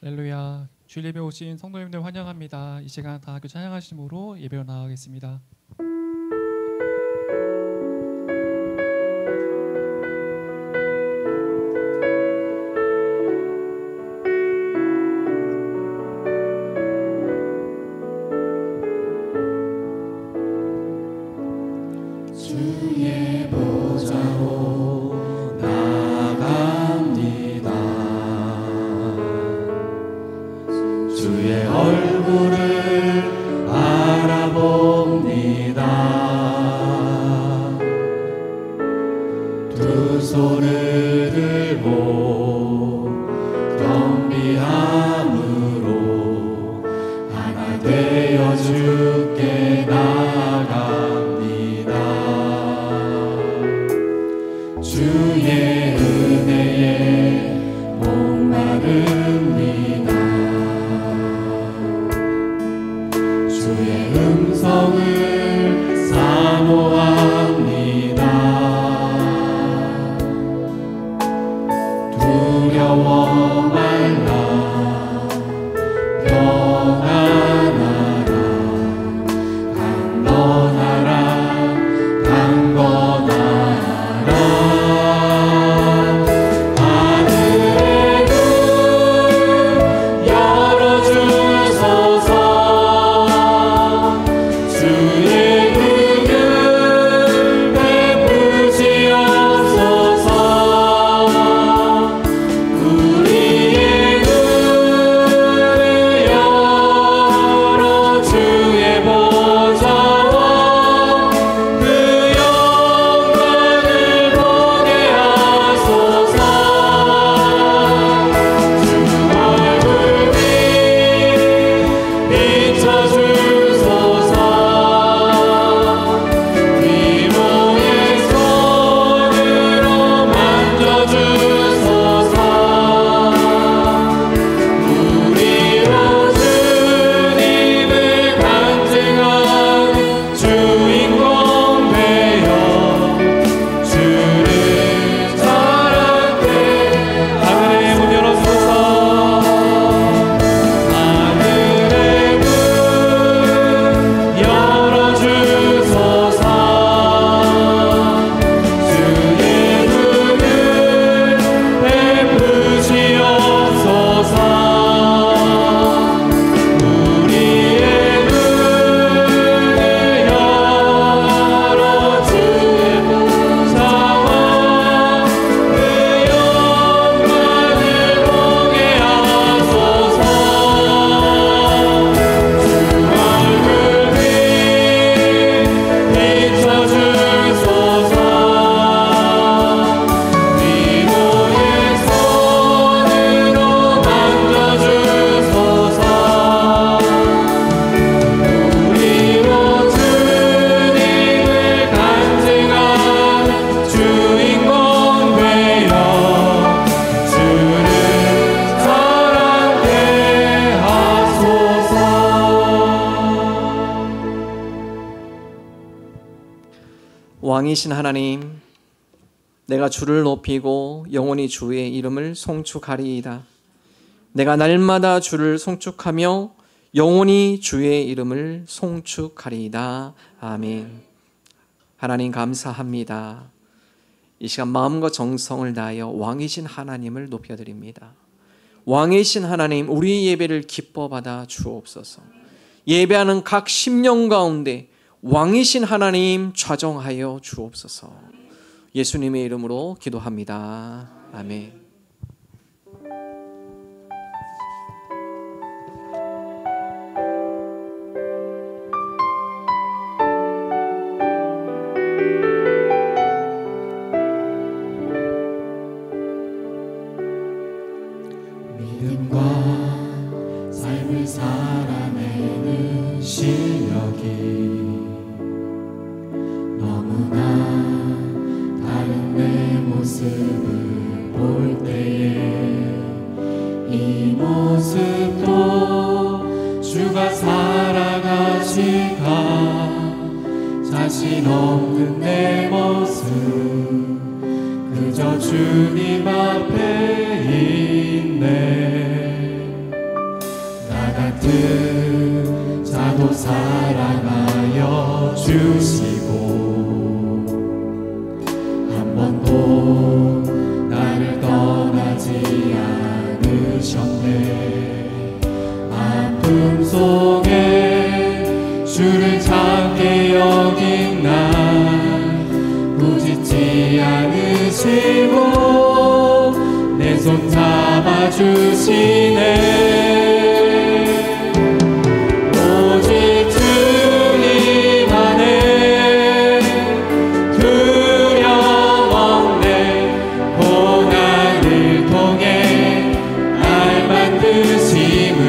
할렐루야. 주일 예배 오신 성도님들 환영합니다. 이 시간 다 함께 찬양하심으로 예배로 나아가겠습니다. 주의 보좌로 나아갑니다. 주의 얼굴을 바라봅니다. 두 손을 들고 겸비함으로 하나 되어 주께 나아갑니다. 주의 은혜에 목마릅니다. 주의 음성을 사모합니다. 두려워 말라 평안하라 강건하라 강건하라. 하늘의 문 열어주소서. 주의 능을 베푸시옵소서. 우리의 눈을 열어 주의 보좌와 그 영광을 보게 하소서. 주 얼굴 비춰주소서. 위로의 손으로 만져주소서. 우리로 주님을 간증하는 주인공 되어 주를 자랑케. 하늘의 문 열어주소서. 하늘의 문 열어주소서. 주의 능을 베푸시옵소서. 우리의 눈을 열어 주의 보좌와 그 영광을 보게 하소서. 주 얼굴 비춰주소서. 위로의 손으로 만져주소서. 우리로 주님을 간증하는 주인공 되어 주를 자랑케 하소서. 왕이신 하나님, 내가 주를 높이고 영원히 주의 이름을 송축하리이다. 내가 날마다 주를 송축하며 영원히 주의 이름을 송축하리이다. 아멘. 하나님 감사합니다. 이 시간 마음과 정성을 다하여 왕이신 하나님을 높여드립니다. 왕이신 하나님, 우리 예배를 기뻐 받아 주옵소서. 예배하는 각 심령 가운데 왕이신 하나님 좌정하여 주옵소서. 예수님의 이름으로 기도합니다. 아멘. 믿음과 삶을 살아내는 실력이 너무나 다른 내 모습을 볼 때에 이 모습도 주가 살아가시가 자신 없는 내 모습 그저 주님 앞에 있네. 같은 자도 사랑하여 주시고 한 번도 나를 떠나지 않으셨네. 아픔 속에 주를 찾게 여긴 날 부짓지 않으시고 내 손 잡아주시네. 오직 주님 안에 두려움 없네. 고난을 통해 날 만드심을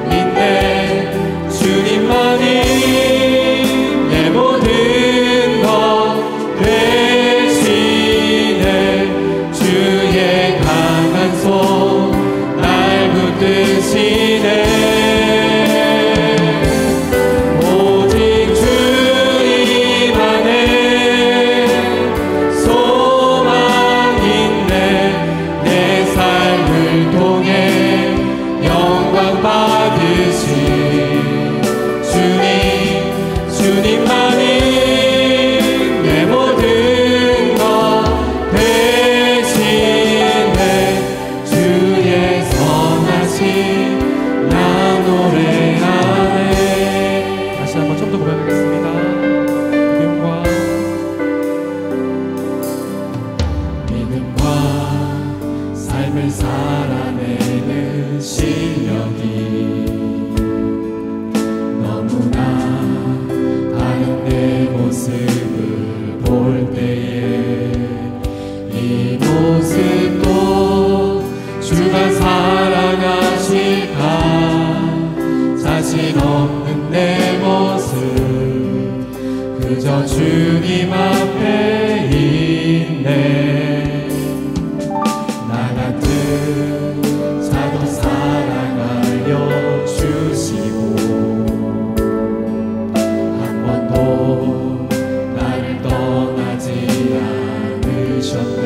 믿네. 주님만이 내 모든 것 되시네. 주의 강한 손 날 붙드시네. 오직 주님 안에 소망 있네. 내 삶을 통해 영광 받으신 주님만이 내 모든 것 되시네. 주의 선하심 나 노래하네. 다시 한번 처음부터 고백하겠습니다. 영광 믿음과 삶을 살아내는 실력이 너무나 다른 내 모습을 볼 때에 이 모습도 주가 사랑하실까. 자신 없는 내 모습 그저 주님 앞에 있네. 나 같은 자도 사랑하여 주시고 한 번도 나를 떠나지 않으셨네.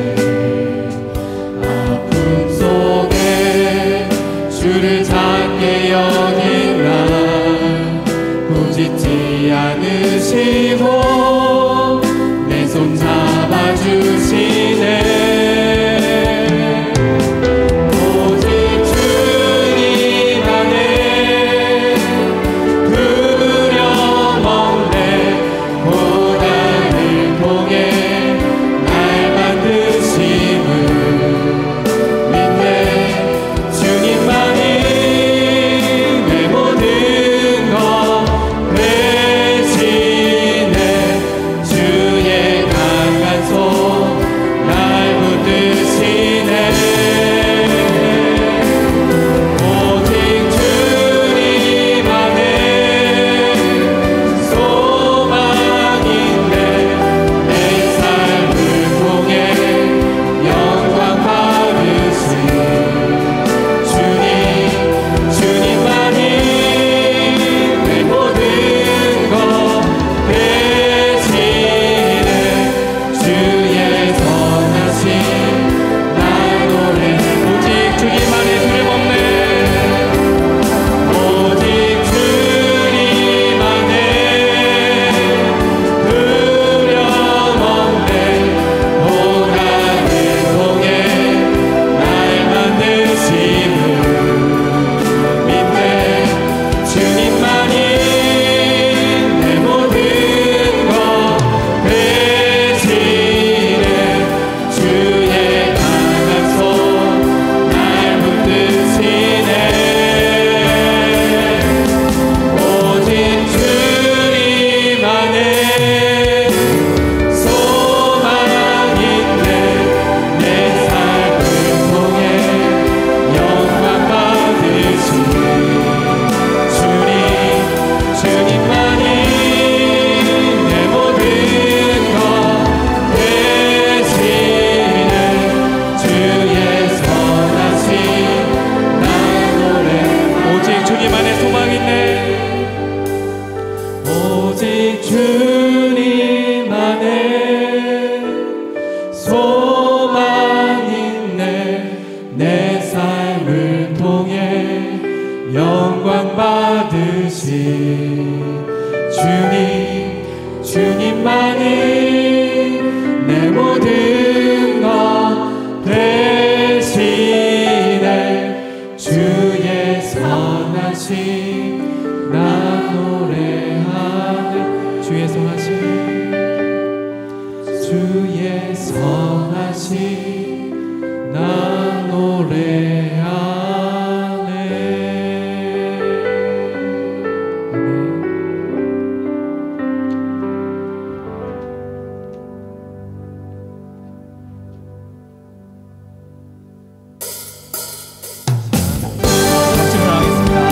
아픔 속에 주를 찾게 여긴 날 부짓지 않으시고 내 손 잡아주시네. 오직 주님 안에 두려움 없네. 고난을 통해 날 만드심을 믿네. 주님만이 내 모든 것 되시네. 주의 강한 손 날 붙드시네. 오직 주님 안에 소망 있네. 내 삶을 통해 영광 받으신 주님만이 내 모든 것 되시네. 주의 선하심 날 노래. 오직 주님 안에 두려움 없네. 오직 주님 안에 두려움 없네. 고난을 통해 날 만드심을 믿네. 주님만이 내 모든 것 되시네. 주의 강한 손 날 붙드시네. 오직 주님 안에 소망 있네. 내 삶을 통해 영광 받으신 주님만이 내 모든 것 되시네. 주의 선하심 나 노래. 오직 주님 안에 소망 있네. 오직 주님 안에 소망 있네. 내 삶을 통해 영광 선하신 나 노래하네. 질문하겠습니다.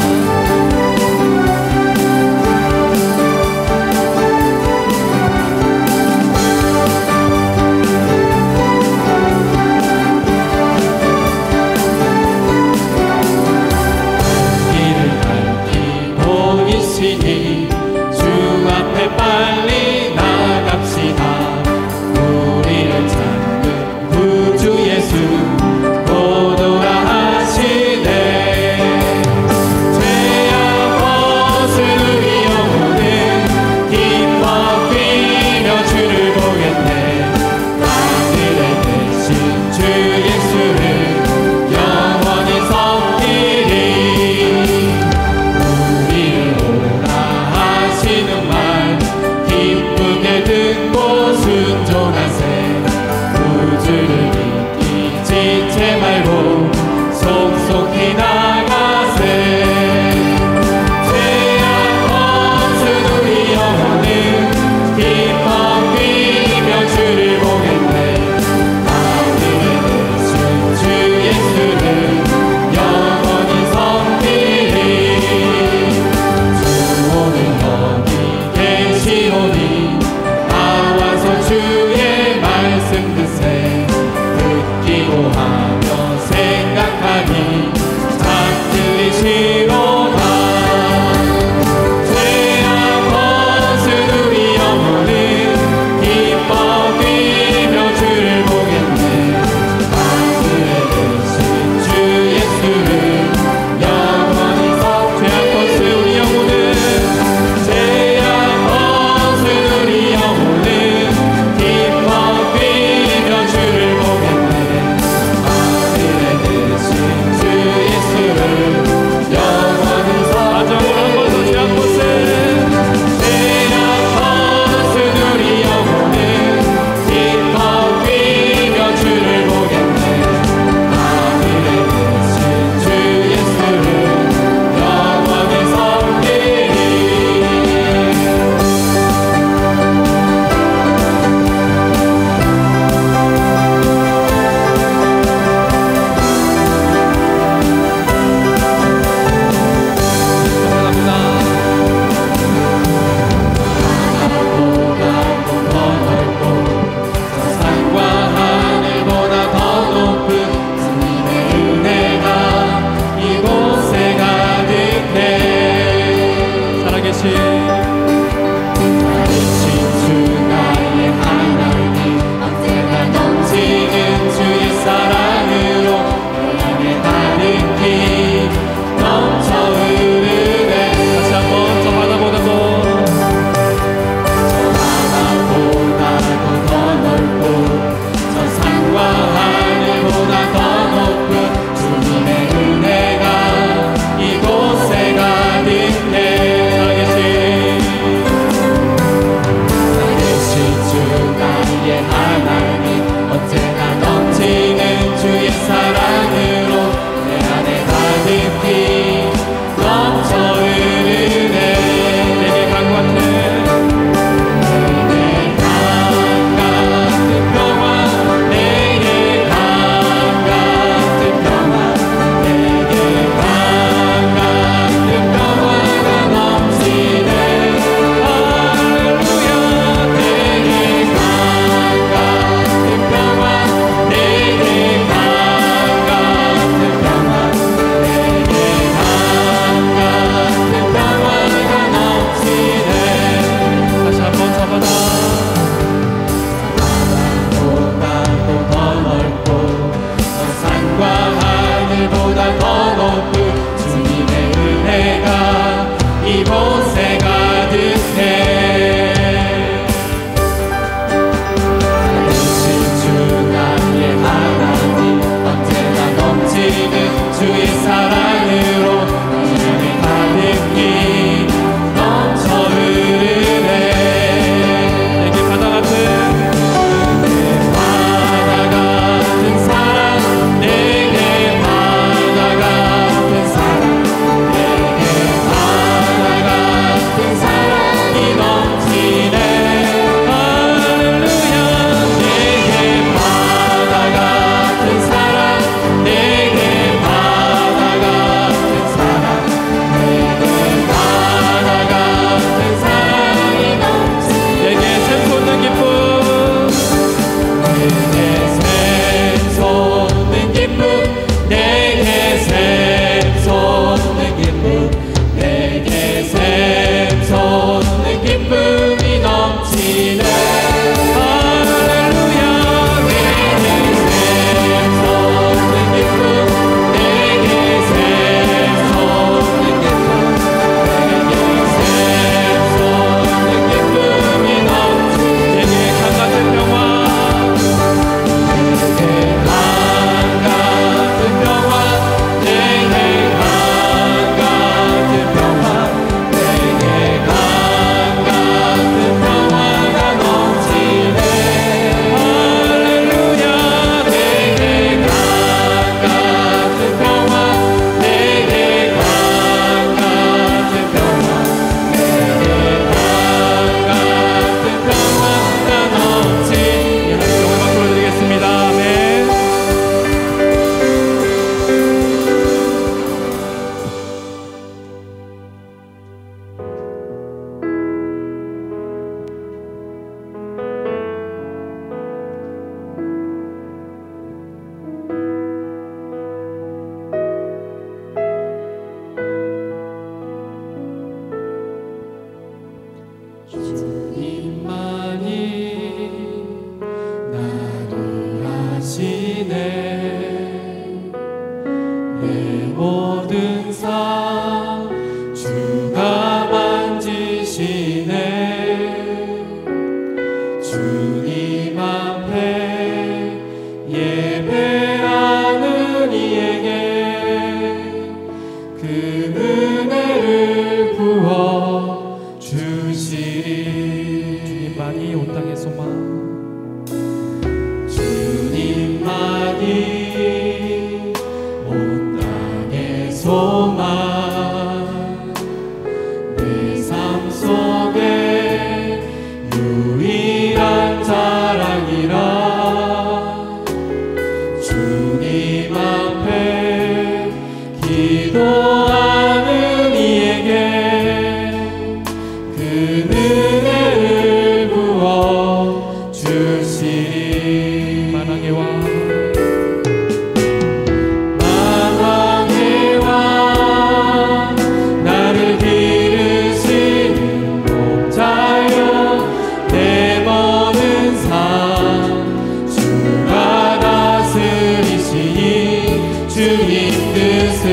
주님 뜻을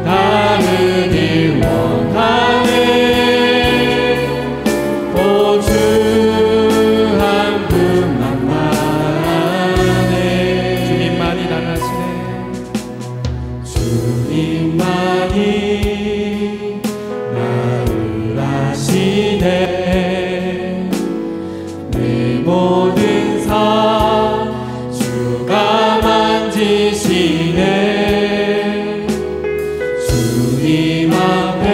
따르길 원하네. 오 주 한 분만 말하네. 주님만이 나를 아시네. 주님만이 나를 아시네. 내 모든 삶 주가 만지시네. 주님 앞에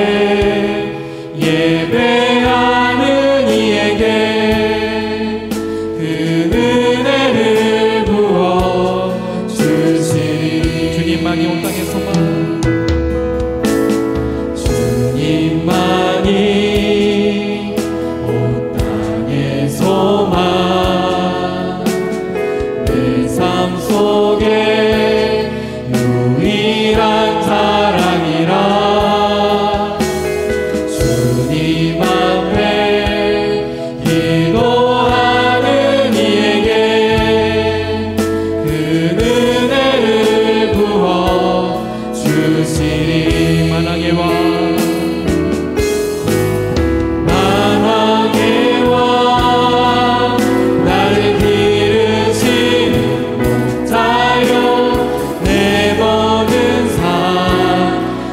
예배하는 이에게 그 은혜를 부어 주시리. 주님만이 온 땅의 소망. 주님만이 온 땅의 소망. 내 삶 속에 유일한 사랑이라. 주님 앞에 기도하는 이에게 그 은혜를 부어 주시리. 만왕의 왕. 만왕의 왕 나를 기르시는 목자요. 내 모든 삶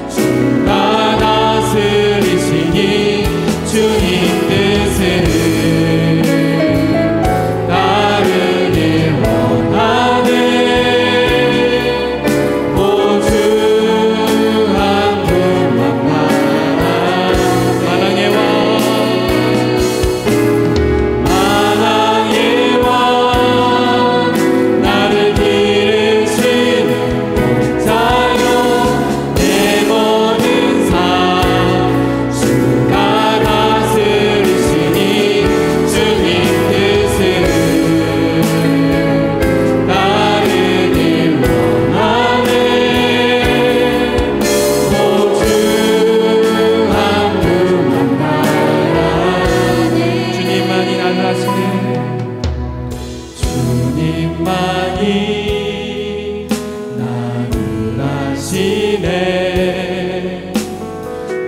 주가 다스리시니 주님 뜻을 따르길 원하네. 오 주 한 분만 말하네. 만왕의 왕. 만왕의 왕 나를 기르시는 목자요. 내 모든 삶 주가 다스리시니 주님 뜻을 따르길 원하네. 오 주 한 분만 말하네. 주님만이 나를 아시네. 주님만이 나를 아시네.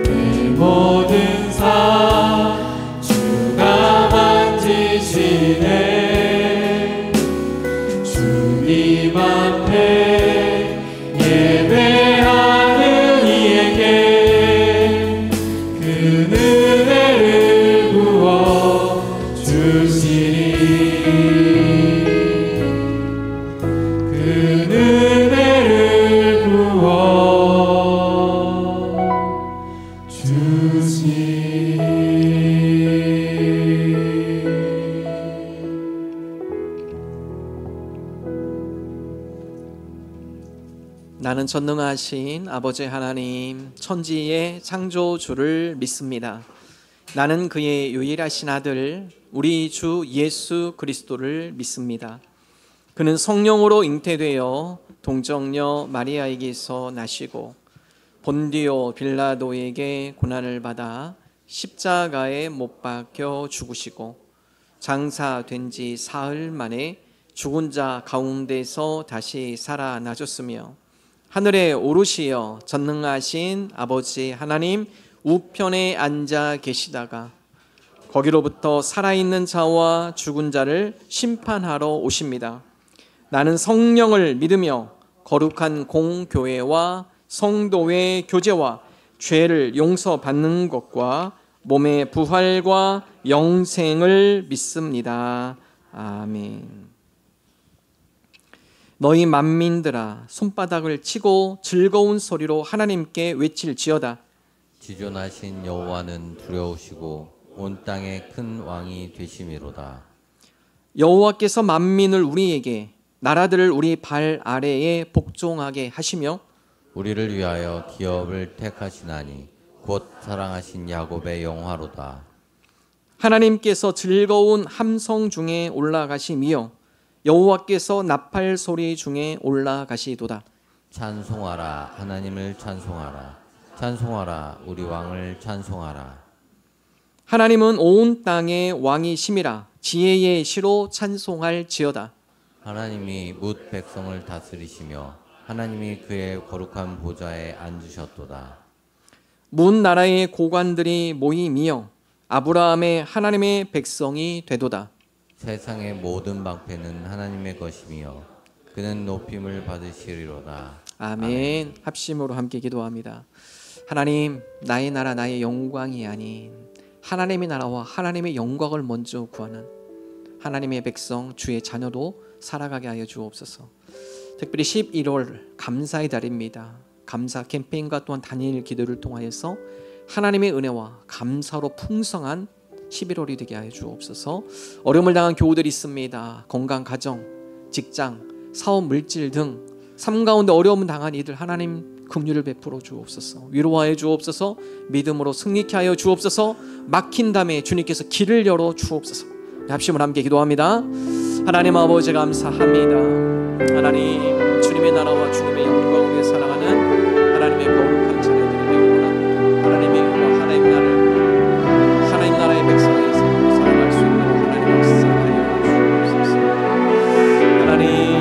내 모든 삶 주가 만지시네. 주님 앞에 예배하는 이에게 그 은혜를 부어 주시리. 그 은혜를 부어 주시리. 나는 전능하신 아버지 하나님 천지의 창조주를 믿습니다. 나는 그의 유일하신 아들 우리 주 예수 그리스도를 믿습니다. 그는 성령으로 잉태되어 동정녀 마리아에게서 나시고 본디오 빌라도에게 고난을 받아 십자가에 못 박혀 죽으시고 장사된 지 사흘 만에 죽은 자 가운데서 다시 살아나셨으며 하늘에 오르시어 전능하신 아버지 하나님 우편에 앉아 계시다가 거기로부터 살아있는 자와 죽은 자를 심판하러 오십니다. 나는 성령을 믿으며 거룩한 공교회와 성도의 교제와 죄를 용서받는 것과 몸의 부활과 영생을 믿습니다. 아멘. 너희 만민들아 손바닥을 치고 즐거운 소리로 하나님께 외칠지어다. 지존하신 여호와는 두려우시고 온 땅에 큰 왕이 되심이로다. 여호와께서 만민을 우리에게 나라들을 우리 발 아래에 복종하게 하시며 우리를 위하여 기업을 택하시나니 곧 사랑하신 야곱의 영화로다. 하나님께서 즐거운 함성 중에 올라가시며 여호와께서 나팔 소리 중에 올라가시도다. 찬송하라 하나님을 찬송하라. 찬송하라 우리 왕을 찬송하라. 하나님은 온 땅의 왕이심이라 지혜의 시로 찬송할지어다. 하나님이 뭇 백성을 다스리시며 하나님이 그의 거룩한 보좌에 앉으셨도다. 문 나라의 고관들이 모임이여 아브라함의 하나님의 백성이 되도다. 세상의 모든 방패는 하나님의 것이며 그는 높임을 받으시리로다. 아멘. 합심으로 함께 기도합니다. 하나님, 나의 나라 나의 영광이 아닌 하나님의 나라와 하나님의 영광을 먼저 구하는 하나님의 백성 주의 자녀도 살아가게 하여 주옵소서. 특별히 11월 감사의 달입니다. 감사 캠페인과 또한 단일 기도를 통하여서 하나님의 은혜와 감사로 풍성한 11월이 되게 하여 주옵소서. 어려움을 당한 교우들이 있습니다. 건강, 가정, 직장, 사업, 물질 등 삶 가운데 어려움을 당한 이들 하나님 긍휼을 베풀어 주옵소서. 위로하여 주옵소서. 믿음으로 승리케 하여 주옵소서. 막힌 다음에 주님께서 길을 열어 주옵소서. 합심을 함께 기도합니다. 하나님 아버지 감사합니다. 하나님 주님의 나라와 주님의 영광을 위해 살아가는 하나님의 거룩한 자녀들이 되기를 원합니다. 하나님의 의와 하나님의 나라를 하나님 나라의 백성의 삶으로 살아갈 수 있도록 하나님 역사하여 주옵소서. 하나님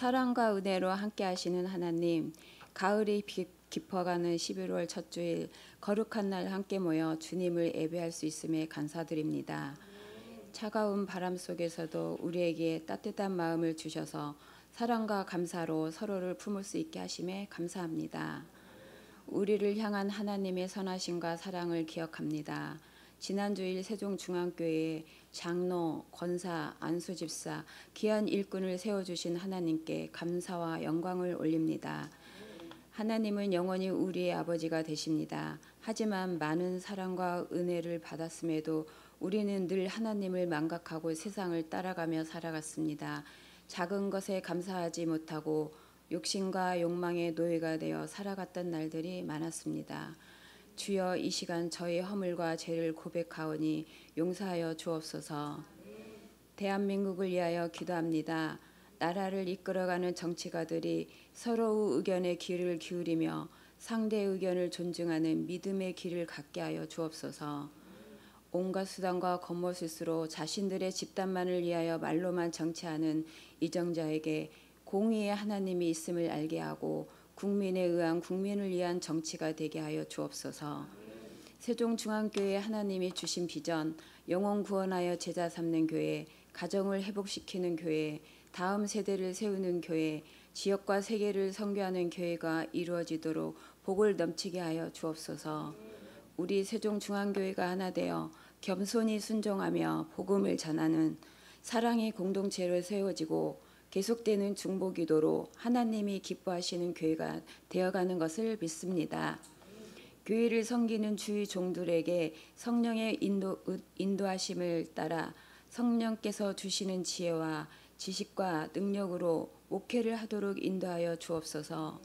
사랑과 은혜로 함께 하시는 하나님, 가을이 깊어가는 11월 첫 주일 거룩한 날 함께 모여 주님을 예배할 수 있음에 감사드립니다. 차가운 바람 속에서도 우리에게 따뜻한 마음을 주셔서 사랑과 감사로 서로를 품을 수 있게 하심에 감사합니다. 우리를 향한 하나님의 선하심과 사랑을 기억합니다. 지난주일 세종중앙교회에 장로, 권사, 안수집사, 귀한 일꾼을 세워주신 하나님께 감사와 영광을 올립니다. 하나님은 영원히 우리의 아버지가 되십니다. 하지만 많은 사랑과 은혜를 받았음에도 우리는 늘 하나님을 망각하고 세상을 따라가며 살아갔습니다. 작은 것에 감사하지 못하고 욕심과 욕망의 노예가 되어 살아갔던 날들이 많았습니다. 주여, 이 시간 저희 허물과 죄를 고백하오니 용서하여 주옵소서. 대한민국을 위하여 기도합니다. 나라를 이끌어가는 정치가들이 서로의 의견에 귀를 기울이며 상대의 의견을 존중하는 믿음의 길을 갖게 하여 주옵소서. 온갖 수단과 겉모술수로 자신들의 집단만을 위하여 말로만 정치하는 이정자에게 공의의 하나님이 있음을 알게 하고 국민에 의한 국민을 위한 정치가 되게 하여 주옵소서. 세종중앙교회 하나님이 주신 비전, 영혼 구원하여 제자 삼는 교회, 가정을 회복시키는 교회, 다음 세대를 세우는 교회, 지역과 세계를 선교하는 교회가 이루어지도록 복을 넘치게 하여 주옵소서. 우리 세종중앙교회가 하나 되어 겸손히 순종하며 복음을 전하는 사랑의 공동체로 세워지고 계속되는 중보기도로 하나님이 기뻐하시는 교회가 되어가는 것을 믿습니다. 교회를 섬기는 주의 종들에게 성령의 인도하심을 따라 성령께서 주시는 지혜와 지식과 능력으로 목회를 하도록 인도하여 주옵소서.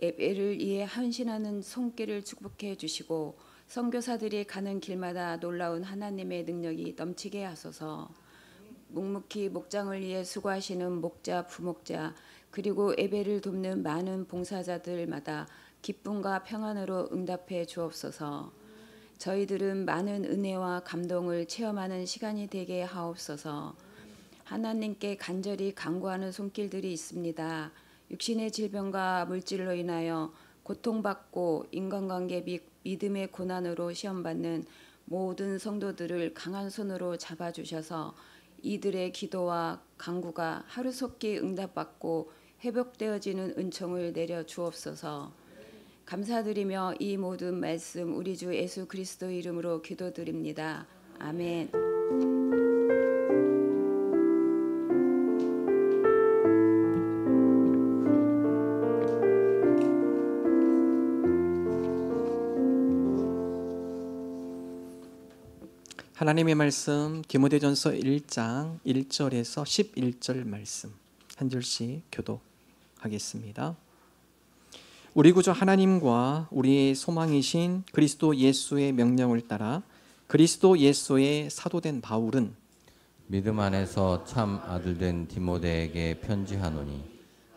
예배를 위해 헌신하는 손길을 축복해 주시고 선교사들이 가는 길마다 놀라운 하나님의 능력이 넘치게 하소서. 묵묵히 목장을 위해 수고하시는 목자, 부목자 그리고 예배를 돕는 많은 봉사자들마다 기쁨과 평안으로 응답해 주옵소서. 저희들은 많은 은혜와 감동을 체험하는 시간이 되게 하옵소서. 하나님께 간절히 간구하는 손길들이 있습니다. 육신의 질병과 물질로 인하여 고통받고 인간관계 및 믿음의 고난으로 시험받는 모든 성도들을 강한 손으로 잡아주셔서 이들의 기도와 간구가 하루속히 응답받고 회복되어지는 은총을 내려 주옵소서. 감사드리며 이 모든 말씀 우리 주 예수 그리스도 이름으로 기도드립니다. 아멘. 하나님의 말씀 디모데전서 1장 1절에서 11절 말씀 한 절씩 교독하겠습니다. 우리 구주 하나님과 우리의 소망이신 그리스도 예수의 명령을 따라 그리스도 예수의 사도된 바울은 믿음 안에서 참 아들된 디모데에게 편지하노니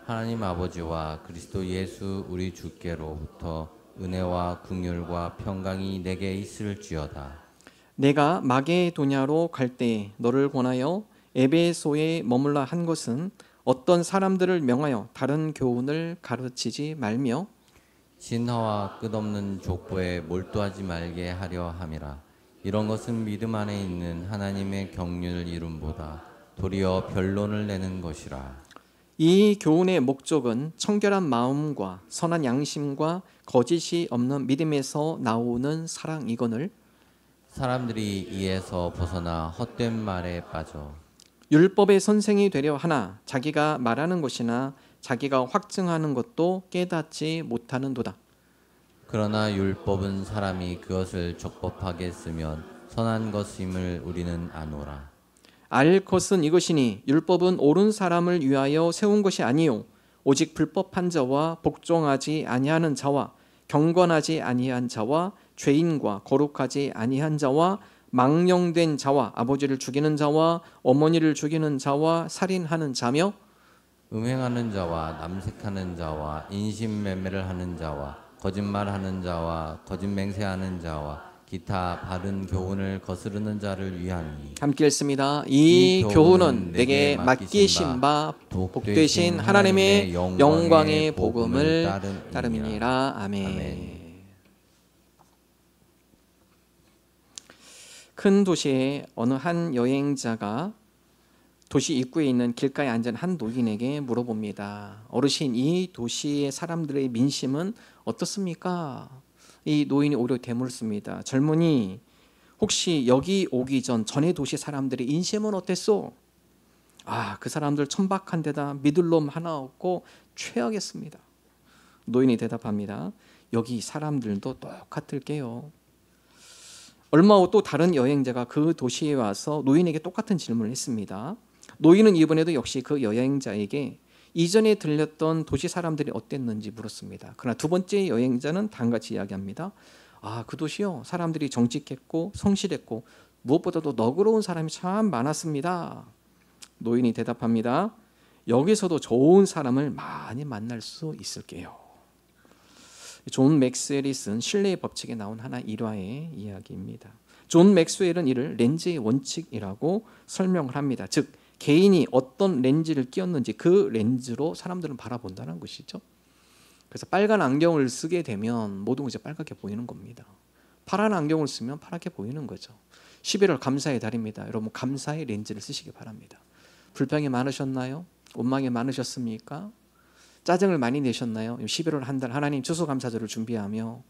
하나님 아버지와 그리스도 예수 우리 주께로부터 은혜와 긍휼과 평강이 내게 있을지어다. 내가 마게도냐로 갈 때에 너를 권하여 에베소에 머물라 한 것은 어떤 사람들을 명하여 다른 교훈을 가르치지 말며 진화와 끝없는 족보에 몰두하지 말게 하려 함이라. 이런 것은 믿음 안에 있는 하나님의 경륜을 이룸보다 도리어 변론을 내는 것이라. 이 교훈의 목적은 청결한 마음과 선한 양심과 거짓이 없는 믿음에서 나오는 사랑이거늘 사람들이 이에서 벗어나 헛된 말에 빠져 율법의 선생이 되려 하나 자기가 말하는 것이나 자기가 확증하는 것도 깨닫지 못하는도다. 그러나 율법은 사람이 그것을 적법하게 쓰면 선한 것임을 우리는 아노라. 알 것은 이것이니 율법은 옳은 사람을 위하여 세운 것이 아니요 오직 불법한 자와 복종하지 아니하는 자와 경건하지 아니한 자와 죄인과 거룩하지 아니한 자와 망령된 자와 아버지를 죽이는 자와 어머니를 죽이는 자와 살인하는 자며 음행하는 자와 남색하는 자와 인신매매를 하는 자와 거짓말하는 자와 거짓 맹세하는 자와 기타 바른 교훈을 거스르는 자를 위함이니. 함께 읽습니다. 이 교훈은 내게 맡기신 바 복되신 하나님의 영광의 복음을 따름이니라. 아멘. 큰 도시의 어느 한 여행자가 도시 입구에 있는 길가에 앉은 한 노인에게 물어봅니다. 어르신, 이 도시의 사람들의 민심은 어떻습니까? 이 노인이 오히려 되물습니다. 젊은이, 혹시 여기 오기 전에 도시 사람들의 인심은 어땠소? 그 사람들 천박한 데다 믿을 놈 하나 없고 최악이었습니다. 노인이 대답합니다. 여기 사람들도 똑같을게요. 얼마 후 또 다른 여행자가 그 도시에 와서 노인에게 똑같은 질문을 했습니다. 노인은 이번에도 역시 그 여행자에게 이전에 들렸던 도시 사람들이 어땠는지 물었습니다. 그러나 두 번째 여행자는 다음같이 이야기합니다. 그 도시요, 사람들이 정직했고 성실했고 무엇보다도 너그러운 사람이 참 많았습니다. 노인이 대답합니다. 여기서도 좋은 사람을 많이 만날 수 있을게요. 존 맥스웰이 쓴 신뢰의 법칙에 나온 하나 일화의 이야기입니다. 존 맥스웰은 이를 렌즈의 원칙이라고 설명을 합니다. 즉 개인이 어떤 렌즈를 끼웠는지 그 렌즈로 사람들은 바라본다는 것이죠. 그래서 빨간 안경을 쓰게 되면 모든 것이 빨갛게 보이는 겁니다. 파란 안경을 쓰면 파랗게 보이는 거죠. 11월 감사의 달입니다. 여러분 감사의 렌즈를 쓰시기 바랍니다. 불평이 많으셨나요? 원망이 많으셨습니까? 짜증을 많이 내셨나요? 11월 한 달 하나님 추수감사절을 준비하며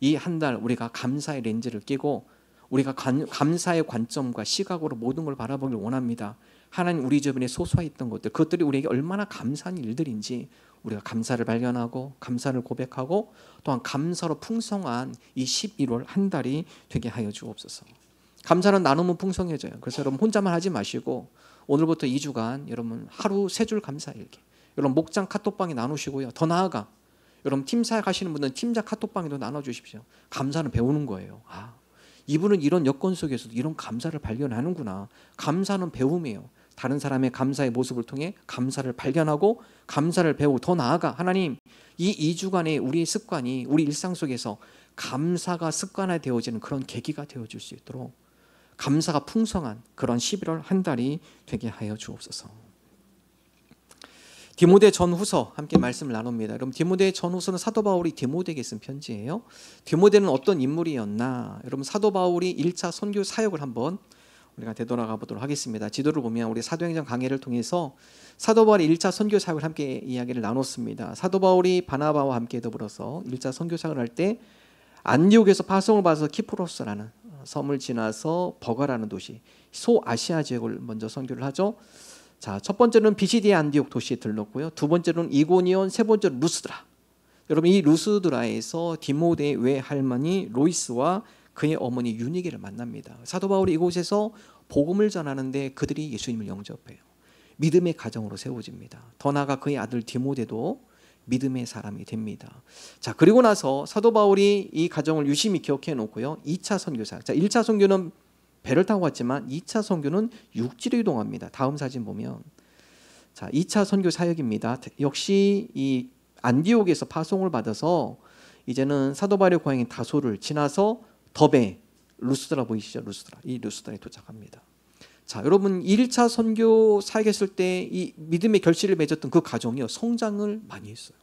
이 한 달 우리가 감사의 렌즈를 끼고 우리가 감사의 관점과 시각으로 모든 걸 바라보길 원합니다. 하나님 우리 주변에 소소했던 것들, 그것들이 우리에게 얼마나 감사한 일들인지 우리가 감사를 발견하고 감사를 고백하고 또한 감사로 풍성한 이 11월 한 달이 되게 하여 주옵소서. 감사는 나누면 풍성해져요. 그래서 여러분 혼자만 하지 마시고 오늘부터 2주간 여러분 하루 3줄 감사일기, 여러분 목장 카톡방에 나누시고요. 더 나아가 여러분 팀사역 하시는 분들은 팀장 카톡방에도 나눠주십시오. 감사는 배우는 거예요. 아, 이분은 이런 여건 속에서도 이런 감사를 발견하는구나. 감사는 배움이에요. 다른 사람의 감사의 모습을 통해 감사를 발견하고 감사를 배우고 더 나아가 하나님 이 2주간의 우리의 습관이 우리 일상 속에서 감사가 습관화되어지는 그런 계기가 되어줄 수 있도록 감사가 풍성한 그런 11월 한 달이 되게 하여 주옵소서. 디모데 전후서 함께 말씀을 나눕니다. 여러분 디모데 전후서는 사도 바울이 디모데에게 쓴 편지예요. 디모데는 어떤 인물이었나? 여러분 사도 바울이 1차 선교 사역을 한번 우리가 되돌아가 보도록 하겠습니다. 지도를 보면 우리 사도행전 강해를 통해서 사도 바울이 1차 선교 사역을 함께 이야기를 나눴습니다. 사도 바울이 바나바와 함께 더불어서 1차 선교 사역을 할 때 안디옥에서 파송을 받아서 키프로스라는 섬을 지나서 버가라는 도시, 소아시아 지역을 먼저 선교를 하죠. 자, 첫 번째는 비시디의 안디옥 도시에 들렀고요. 두 번째는 이고니온, 세 번째는 루스드라. 여러분 이 루스드라에서 디모데의 외할머니 로이스와 그의 어머니 유니게를 만납니다. 사도 바울이 이곳에서 복음을 전하는데 그들이 예수님을 영접해요. 믿음의 가정으로 세워집니다. 더 나아가 그의 아들 디모데도 믿음의 사람이 됩니다. 자, 그리고 나서 사도 바울이 이 가정을 유심히 기억해 놓고요. 2차 선교사. 자, 1차 선교는 배를 타고 갔지만 2차 선교는 육지로 이동합니다. 다음 사진 보면 자, 2차 선교 사역입니다. 역시 이 안디옥에서 파송을 받아서 이제는 사도 바울의 고향인 다소를 지나서 더베, 루스드라 보이시죠? 루스드라. 이 루스드라에 도착합니다. 자, 여러분 1차 선교 사역했을 때 이 믿음의 결실을 맺었던 그 가정이요 성장을 많이 했어요.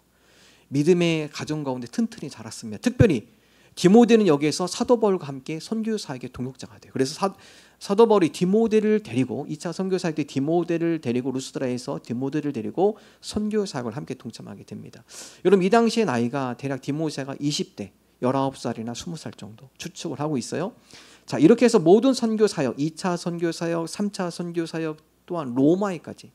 믿음의 가정 가운데 튼튼히 자랐습니다. 특별히 디모데는 여기에서 사도 바울과 함께 선교 사역의 동역자가 돼요. 그래서 사도 바울이 디모데를 데리고 2차 선교 사역 때 디모데를 데리고 루스드라에서 디모데를 데리고 선교 사역을 함께 동참하게 됩니다. 여러분 이 당시의 나이가 대략 디모데가 20대 19살이나 20살 정도 추측을 하고 있어요. 자, 이렇게 해서 모든 선교 사역, 2차 선교 사역, 3차 선교 사역 또한 로마에까지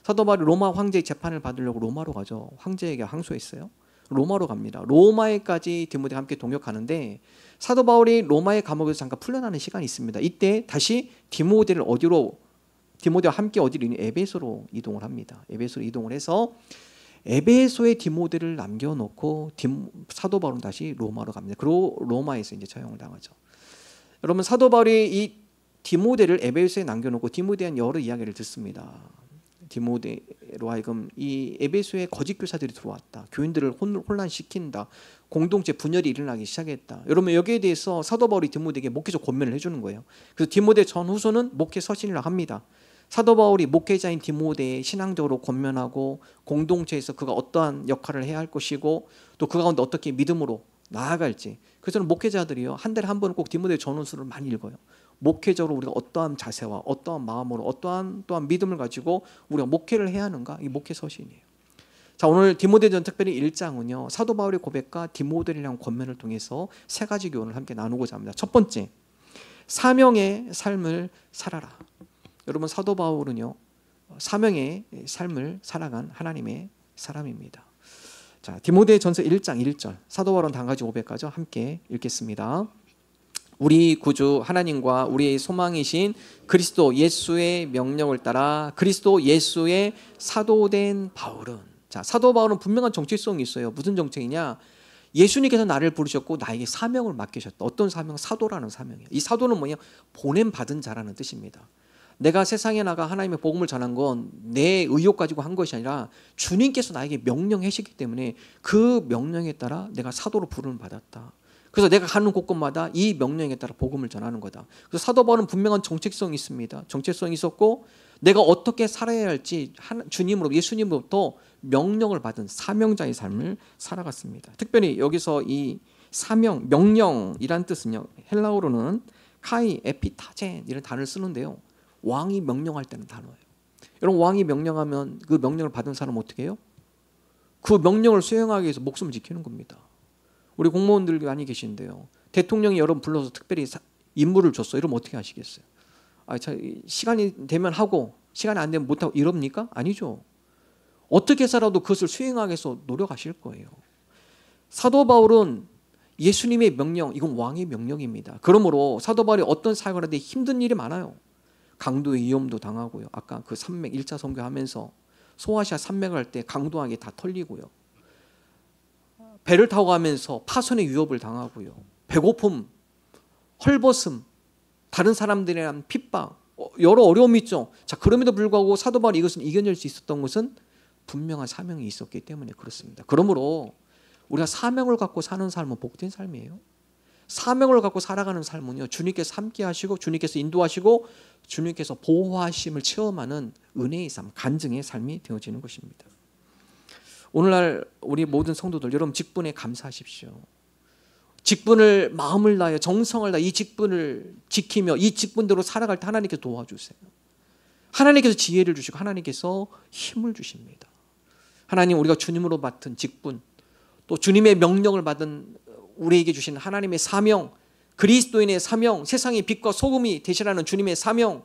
사도 바울이 로마 황제의 재판을 받으려고 로마로 가죠. 황제에게 항소했어요. 로마로 갑니다. 로마에까지 디모데가 함께 동역하는데 사도 바울이 로마의 감옥에서 잠깐 풀려나는 시간이 있습니다. 이때 다시 디모데와 함께 어디로 에베소로 이동을 합니다. 에베소로 이동을 해서 에베소에 디모데를 남겨놓고 사도 바울은 다시 로마로 갑니다. 그리고 로마에서 이제 처형을 당하죠. 여러분 사도 바울이 이 디모데를 에베소에 남겨놓고 디모데에 대한 여러 이야기를 듣습니다. 디모데로 하여금 이 에베소에 거짓 교사들이 들어왔다. 교인들을 혼란시킨다. 공동체 분열이 일어나기 시작했다. 여러분 여기에 대해서 사도 바울이 디모데에게 목회적 권면을 해주는 거예요. 그래서 디모데 전후서는 목회 서신이라고 합니다. 사도 바울이 목회자인 디모데에 신앙적으로 권면하고 공동체에서 그가 어떠한 역할을 해야 할 것이고 또 그 가운데 어떻게 믿음으로 나아갈지. 그래서 저는 목회자들이요 한 달에 한 번은 꼭 디모데 전후서를 많이 읽어요. 목회적으로 우리가 어떠한 자세와 어떠한 마음으로 어떠한 또한 믿음을 가지고 우리가 목회를 해야 하는가, 이 목회 서신이에요. 자, 오늘 디모데전 특별히 1장은요 사도 바울의 고백과 디모데를 향한 권면을 통해서 세 가지 교훈을 함께 나누고자 합니다. 첫 번째, 사명의 삶을 살아라. 여러분 사도 바울은요 사명의 삶을 살아간 하나님의 사람입니다. 자, 디모데전서 1장 1절 사도 바울은 단가지 500가죠. 함께 읽겠습니다. 우리 구주 하나님과 우리의 소망이신 그리스도 예수의 명령을 따라 그리스도 예수의 사도된 바울은, 자, 사도 바울은 분명한 정체성이 있어요. 무슨 정체이냐? 예수님께서 나를 부르셨고 나에게 사명을 맡기셨다. 어떤 사명? 사도라는 사명이에요. 이 사도는 뭐냐? 보냄 받은 자라는 뜻입니다. 내가 세상에 나가 하나님의 복음을 전한 건 내 의욕 가지고 한 것이 아니라 주님께서 나에게 명령하시기 때문에 그 명령에 따라 내가 사도로 부름을 받았다. 그래서 내가 가는 곳곳마다 이 명령에 따라 복음을 전하는 거다. 그래서 사도 바울은 분명한 정체성이 있습니다. 정체성이 있었고 내가 어떻게 살아야 할지 주님으로 예수님으로부터 명령을 받은 사명자의 삶을 살아갔습니다. 특별히 여기서 이 사명, 명령이란 뜻은요 헬라어로는 카이, 에피타젠 이런 단어를 쓰는데요 왕이 명령할 때는 단어예요. 여러분 왕이 명령하면 그 명령을 받은 사람은 어떻게 해요? 그 명령을 수행하기 위해서 목숨을 지키는 겁니다. 우리 공무원들 많이 계신데요. 대통령이 여러분 불러서 특별히 임무를 줬어. 이러면 어떻게 하시겠어요? 시간이 되면 하고 시간이 안 되면 못하고 이럽니까? 아니죠. 어떻게 해서라도 그것을 수행하기 위해서 노력하실 거예요. 사도 바울은 예수님의 명령, 이건 왕의 명령입니다. 그러므로 사도 바울이 어떤 사역을 하는데 힘든 일이 많아요. 강도의 위험도 당하고요. 아까 그 산맥 1차 선교하면서 소아시아 산맥을 할 때 강도하게 다 털리고요. 배를 타고 가면서 파손의 위협을 당하고요. 배고픔, 헐벗음, 다른 사람들에 대한 핍박, 여러 어려움이 있죠. 자, 그럼에도 불구하고 사도 바울이 이것을 이겨낼 수 있었던 것은 분명한 사명이 있었기 때문에 그렇습니다. 그러므로 우리가 사명을 갖고 사는 삶은 복된 삶이에요. 사명을 갖고 살아가는 삶은요, 주님께서 함께 하시고 주님께서 인도하시고 주님께서 보호하심을 체험하는 은혜의 삶, 간증의 삶이 되어지는 것입니다. 오늘날 우리 모든 성도들, 여러분 직분에 감사하십시오. 직분을 마음을 다하여 정성을 다해 이 직분을 지키며 이 직분대로 살아갈 때 하나님께서 도와주세요. 하나님께서 지혜를 주시고 하나님께서 힘을 주십니다. 하나님, 우리가 주님으로 맡은 직분, 또 주님의 명령을 받은 우리에게 주신 하나님의 사명, 그리스도인의 사명, 세상의 빛과 소금이 되시라는 주님의 사명,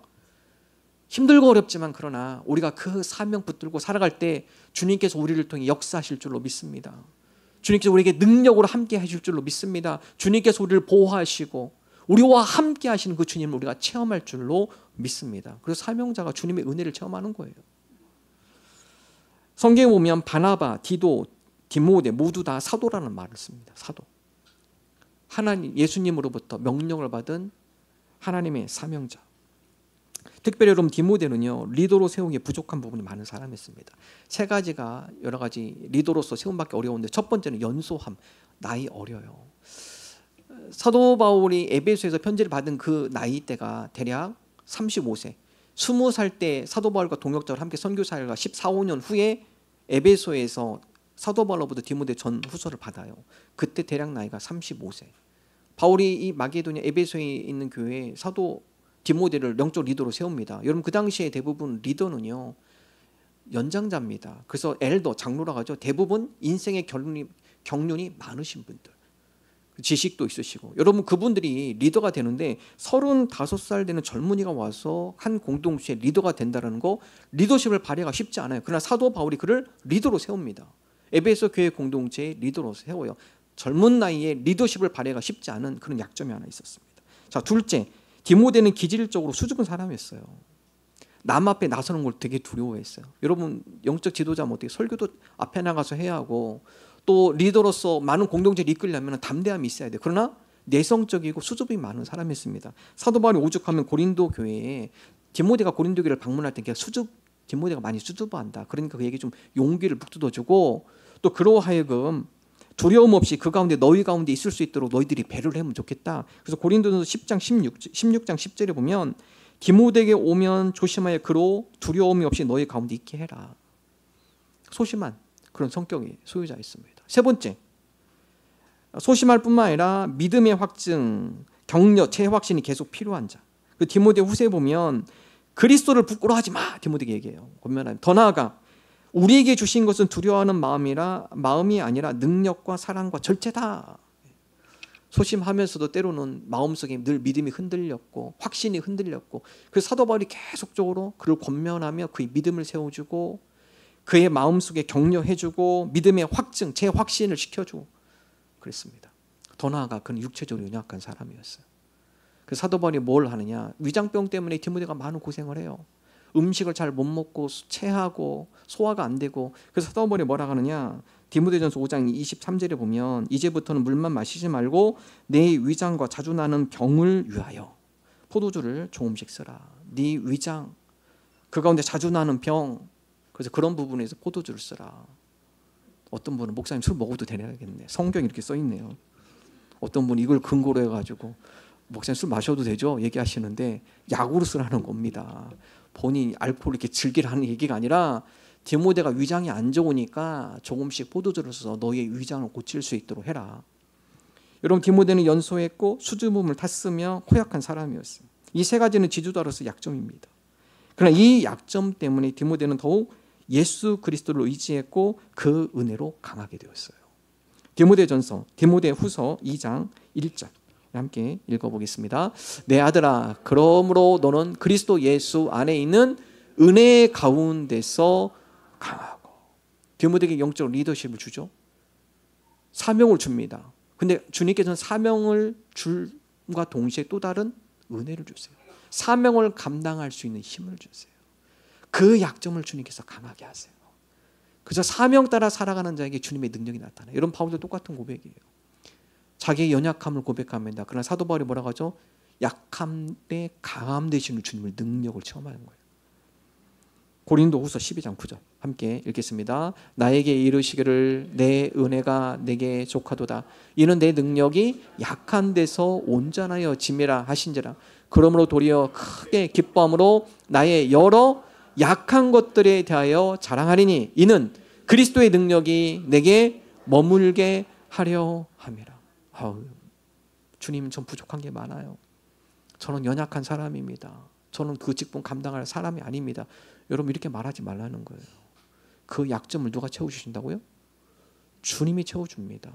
힘들고 어렵지만 그러나 우리가 그 사명 붙들고 살아갈 때 주님께서 우리를 통해 역사하실 줄로 믿습니다. 주님께서 우리에게 능력으로 함께 하실 줄로 믿습니다. 주님께서 우리를 보호하시고 우리와 함께 하시는 그 주님을 우리가 체험할 줄로 믿습니다. 그래서 사명자가 주님의 은혜를 체험하는 거예요. 성경에 보면 바나바, 디도, 디모데 모두 다 사도라는 말을 씁니다. 사도. 하나님, 예수님으로부터 명령을 받은 하나님의 사명자. 특별히 여러분 디모데는요, 리더로 세우기에 부족한 부분이 많은 사람이었습니다. 세 가지가 여러 가지 리더로서 세움받기 어려운데, 첫 번째는 연소함, 나이 어려요. 사도 바울이 에베소에서 편지를 받은 그 나이대가 대략 35세, 20살 때 사도 바울과 동역자로 함께 선교 사역을 14, 15년 후에 에베소에서 사도 바울로부터 디모데 전 후서를 받아요. 그때 대략 나이가 35세. 바울이 이 마게도냐 에베소에 있는 교회에 사도 디모데를 영적 리더로 세웁니다. 여러분 그 당시에 대부분 리더는요, 연장자입니다. 그래서 엘더, 장로라고 하죠. 대부분 인생의 경륜이 많으신 분들, 지식도 있으시고, 여러분 그분들이 리더가 되는데 35살 되는 젊은이가 와서 한 공동체의 리더가 된다는 거, 리더십을 발휘하기가 쉽지 않아요. 그러나 사도 바울이 그를 리더로 세웁니다. 에베소 교회 공동체의 리더로 세워요. 젊은 나이에 리더십을 발휘하기가 쉽지 않은 그런 약점이 하나 있었습니다. 자, 둘째, 디모데는 기질적으로 수줍은 사람이었어요. 남 앞에 나서는 걸 되게 두려워했어요. 여러분 영적 지도자면 어떻게, 설교도 앞에 나가서 해야 하고 또 리더로서 많은 공동체를 이끌려면 담대함이 있어야 돼요. 그러나 내성적이고 수줍음이 많은 사람이었습니다. 사도 바울이 오죽하면 고린도 교회에 디모데가 고린도 교회를 방문할 때 디모데가 많이 수줍어한다. 그러니까 그에게 좀 용기를 북돋아주고, 또 그로 하여금 두려움 없이 그 가운데 너희 가운데 있을 수 있도록 너희들이 배를 하면 좋겠다. 그래서 고린도전서 10장 16장 10절에 보면 디모데에게 오면 조심하여 그로 두려움이 없이 너희 가운데 있게 해라. 소심한 그런 성격의 소유자였습니다. 세 번째, 소심할 뿐만 아니라 믿음의 확증, 격려, 재확신이 계속 필요한 자. 그 디모데 후서에 보면 그리스도를 부끄러워하지 마, 디모데에게 얘기해요. 더 나아가 우리에게 주신 것은 두려워하는 마음이 아니라 능력과 사랑과 절제다. 소심하면서도 때로는 마음속에 늘 믿음이 흔들렸고 확신이 흔들렸고, 그래서 사도 바울이 계속적으로 그를 권면하며 그의 믿음을 세워주고 그의 마음속에 격려해주고 믿음의 확증, 재확신을 시켜주고 그랬습니다. 더 나아가 그는 육체적으로 연약한 사람이었어요. 그래서 사도 바울이 뭘 하느냐, 위장병 때문에 디모데가 많은 고생을 해요. 음식을 잘 못 먹고 체하고 소화가 안 되고, 그래서 사도 바울이 뭐라 하느냐, 디모데전서 5장 23절에 보면 이제부터는 물만 마시지 말고 내 위장과 자주 나는 병을 위하여 포도주를 조금씩 쓰라. 네 위장, 그 가운데 자주 나는 병, 그래서 그런 부분에서 포도주를 쓰라. 어떤 분은 목사님 술 먹어도 되냐겠네, 성경이 이렇게 써 있네요. 어떤 분이 이걸 근거로 해가지고 목사님 술 마셔도 되죠 얘기하시는데, 약으로 쓰라는 겁니다. 본인이 알코올 이렇게 즐기라는 얘기가 아니라 디모데가 위장이 안 좋으니까 조금씩 포도주를 써서 너희의 위장을 고칠 수 있도록 해라. 여러분 디모데는 연소했고 수줍음을 탔으며 고약한 사람이었어요. 이 세 가지는 지도자로서 약점입니다. 그러나 이 약점 때문에 디모데는 더욱 예수 그리스도를 의지했고 그 은혜로 강하게 되었어요. 디모데 후서 2장 1절 함께 읽어보겠습니다. 내 아들아, 그러므로 너는 그리스도 예수 안에 있는 은혜 가운데서 강하고. 디모데에게 영적 리더십을 주죠. 사명을 줍니다. 근데 주님께서는 사명을 줄과 동시에 또 다른 은혜를 주세요. 사명을 감당할 수 있는 힘을 주세요. 그 약점을 주님께서 강하게 하세요. 그래서 사명 따라 살아가는 자에게 주님의 능력이 나타나요. 여러분, 바울도 똑같은 고백이에요. 자기의 연약함을 고백합니다. 그러나 사도 바울이 뭐라고 하죠? 약함 때 강함 되시는 주님의 능력을 체험하는 거예요. 고린도후서 12장 9절 함께 읽겠습니다. 나에게 이르시기를 내 은혜가 내게 족하도다. 이는 내 능력이 약한 데서 온전하여 짐이라 하신지라. 그러므로 도리어 크게 기뻐함으로 나의 여러 약한 것들에 대하여 자랑하리니 이는 그리스도의 능력이 내게 머물게 하려 함이라. 주님, 전 부족한 게 많아요. 저는 연약한 사람입니다. 저는 그 직분 감당할 사람이 아닙니다. 여러분, 이렇게 말하지 말라는 거예요. 그 약점을 누가 채워주신다고요? 주님이 채워줍니다.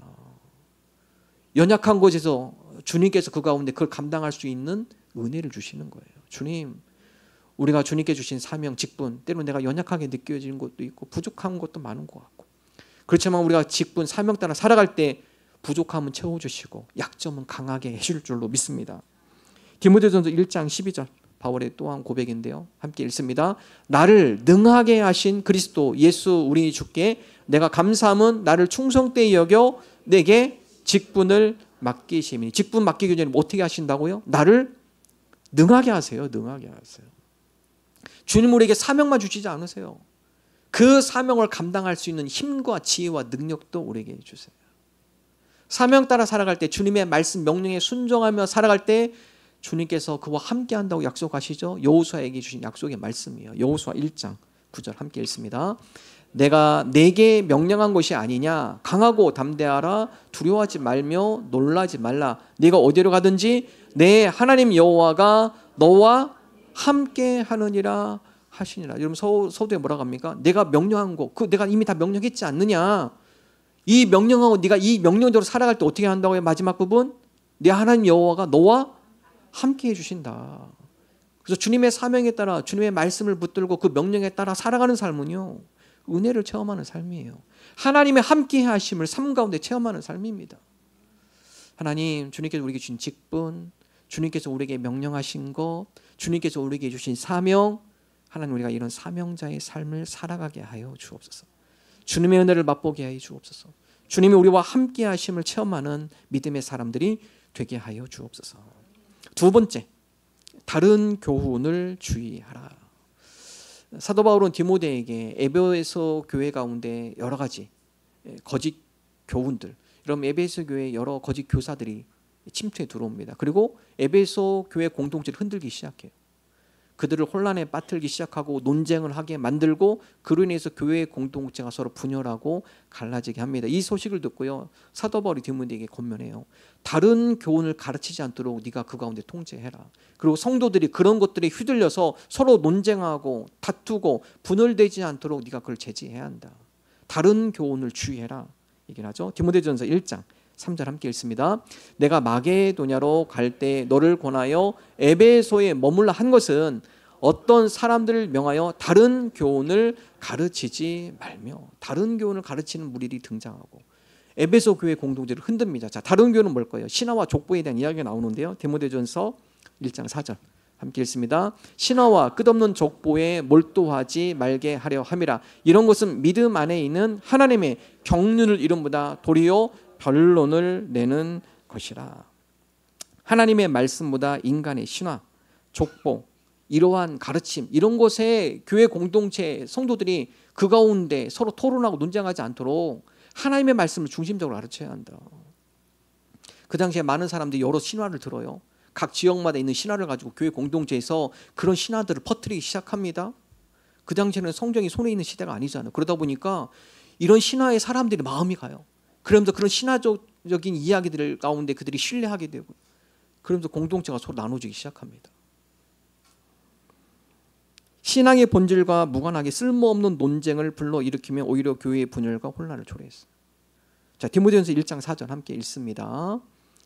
연약한 곳에서 주님께서 그 가운데 그걸 감당할 수 있는 은혜를 주시는 거예요. 주님, 우리가 주님께 주신 사명, 직분, 때로는 내가 연약하게 느껴지는 것도 있고 부족한 것도 많은 것 같고, 그렇지만 우리가 직분, 사명 따라 살아갈 때 부족함은 채워주시고 약점은 강하게 해줄 줄로 믿습니다. 디모데전서 1장 12절 바울의 또한 고백인데요. 함께 읽습니다. 나를 능하게 하신 그리스도 예수 우리 주께 내가 감사함은 나를 충성되이 여겨 내게 직분을 맡기심이니. 직분 맡기기 전에 어떻게 하신다고요? 나를 능하게 하세요. 능하게 하세요. 주님 우리에게 사명만 주시지 않으세요. 그 사명을 감당할 수 있는 힘과 지혜와 능력도 우리에게 주세요. 사명 따라 살아갈 때, 주님의 말씀 명령에 순종하며 살아갈 때 주님께서 그와 함께 한다고 약속하시죠. 여호수아에게 주신 약속의 말씀이에요. 여호수아 1장 9절 함께 읽습니다. 내가 내게 명령한 것이 아니냐. 강하고 담대하라. 두려워하지 말며 놀라지 말라. 네가 어디로 가든지 내 하나님 여호와가 너와 함께 하느니라 하시니라. 여러분, 서두에 뭐라고 합니까? 내가 명령한 거, 그 내가 이미 다 명령했지 않느냐. 이 명령하고 네가 이 명령대로 살아갈 때 어떻게 한다고요? 마지막 부분, 내 하나님 여호와가 너와 함께 해주신다. 그래서 주님의 사명에 따라, 주님의 말씀을 붙들고 그 명령에 따라 살아가는 삶은요, 은혜를 체험하는 삶이에요. 하나님의 함께 하심을 삶 가운데 체험하는 삶입니다. 하나님, 주님께서 우리에게 주신 직분, 주님께서 우리에게 명령하신 것, 주님께서 우리에게 주신 사명, 하나님, 우리가 이런 사명자의 삶을 살아가게 하여 주옵소서. 주님의 은혜를 맛보게 하여 주옵소서. 주님이 우리와 함께 하심을 체험하는 믿음의 사람들이 되게 하여 주옵소서. 두 번째, 다른 교훈을 주의하라. 사도 바울은 디모데에게 에베소 교회 가운데 여러 가지 거짓 교훈들, 이런 에베소 교회에 여러 거짓 교사들이 침투해 들어옵니다. 그리고 에베소 교회 공동체를 흔들기 시작해요. 그들을 혼란에 빠뜨리기 시작하고 논쟁을 하게 만들고, 그로 인해서 교회의 공동체가 서로 분열하고 갈라지게 합니다. 이 소식을 듣고요, 사도 바울이 디모데에게 권면해요. 다른 교훈을 가르치지 않도록 네가 그 가운데 통제해라. 그리고 성도들이 그런 것들에 휘둘려서 서로 논쟁하고 다투고 분열되지 않도록 네가 그걸 제지해야 한다. 다른 교훈을 주의해라 얘기를 하죠. 디모데전서 1장 3절 함께 읽습니다. 내가 마게도냐로 갈 때 너를 권하여 에베소에 머물라 한 것은 어떤 사람들을 명하여 다른 교훈을 가르치지 말며. 다른 교훈을 가르치는 무리들이 등장하고 에베소 교회 공동체를 흔듭니다. 자, 다른 교훈은 뭘까요? 신화와 족보에 대한 이야기가 나오는데요. 디모데전서 1장 4절 함께 읽습니다. 신화와 끝없는 족보에 몰두하지 말게 하려 함이라. 이런 것은 믿음 안에 있는 하나님의 경륜을 이름보다 도리어 변론을 내는 것이라. 하나님의 말씀보다 인간의 신화, 족보, 이러한 가르침, 이런 것에 교회 공동체 성도들이 그 가운데 서로 토론하고 논쟁하지 않도록 하나님의 말씀을 중심적으로 가르쳐야 한다. 그 당시에 많은 사람들이 여러 신화를 들어요. 각 지역마다 있는 신화를 가지고 교회 공동체에서 그런 신화들을 퍼뜨리기 시작합니다. 그 당시에는 성경이 손에 있는 시대가 아니잖아요. 그러다 보니까 이런 신화에 사람들이 마음이 가요. 그러면서 그런 신화적인 이야기들 가운데 그들이 신뢰하게 되고, 그러면서 공동체가 서로 나눠지기 시작합니다. 신앙의 본질과 무관하게 쓸모없는 논쟁을 불러일으키며 오히려 교회의 분열과 혼란을 초래했어요. 자, 디모데전서 1장 4절 함께 읽습니다.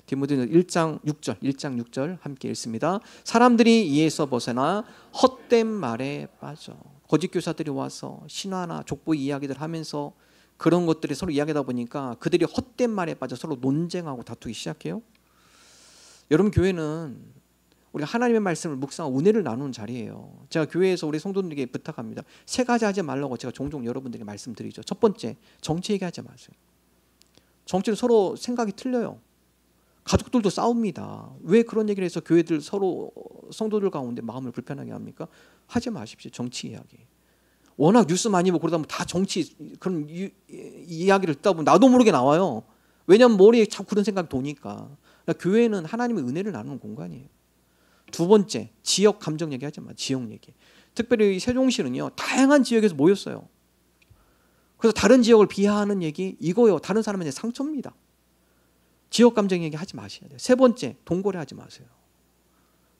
디모데전 1장 6절 함께 읽습니다. 사람들이 이에서 벗어나 헛된 말에 빠져. 거짓 교사들이 와서 신화나 족보 이야기들 하면서 그런 것들이 서로 이야기하다 보니까 그들이 헛된 말에 빠져 서로 논쟁하고 다투기 시작해요. 여러분, 교회는 우리가 하나님의 말씀을 묵상하고 은혜를 나누는 자리예요. 제가 교회에서 우리 성도들에게 부탁합니다. 세 가지 하지 말라고 제가 종종 여러분들에게 말씀드리죠. 첫 번째, 정치 얘기하지 마세요. 정치는 서로 생각이 틀려요. 가족들도 싸웁니다. 왜 그런 얘기를 해서 교회들 서로 성도들 가운데 마음을 불편하게 합니까? 하지 마십시오. 정치 이야기. 워낙 뉴스 많이 보고 그러다 보면 다 정치 그런 이야기를 듣다 보면 나도 모르게 나와요. 왜냐하면 머리에 자꾸 그런 생각이 도니까. 그러니까 교회는 하나님의 은혜를 나누는 공간이에요. 두 번째, 지역 감정 얘기하지 마. 지역 얘기. 특별히 세종시는요, 다양한 지역에서 모였어요. 그래서 다른 지역을 비하하는 얘기, 이거요, 다른 사람한테 상처입니다. 지역 감정 얘기 하지 마셔야 돼요. 세 번째, 돈거래 하지 마세요.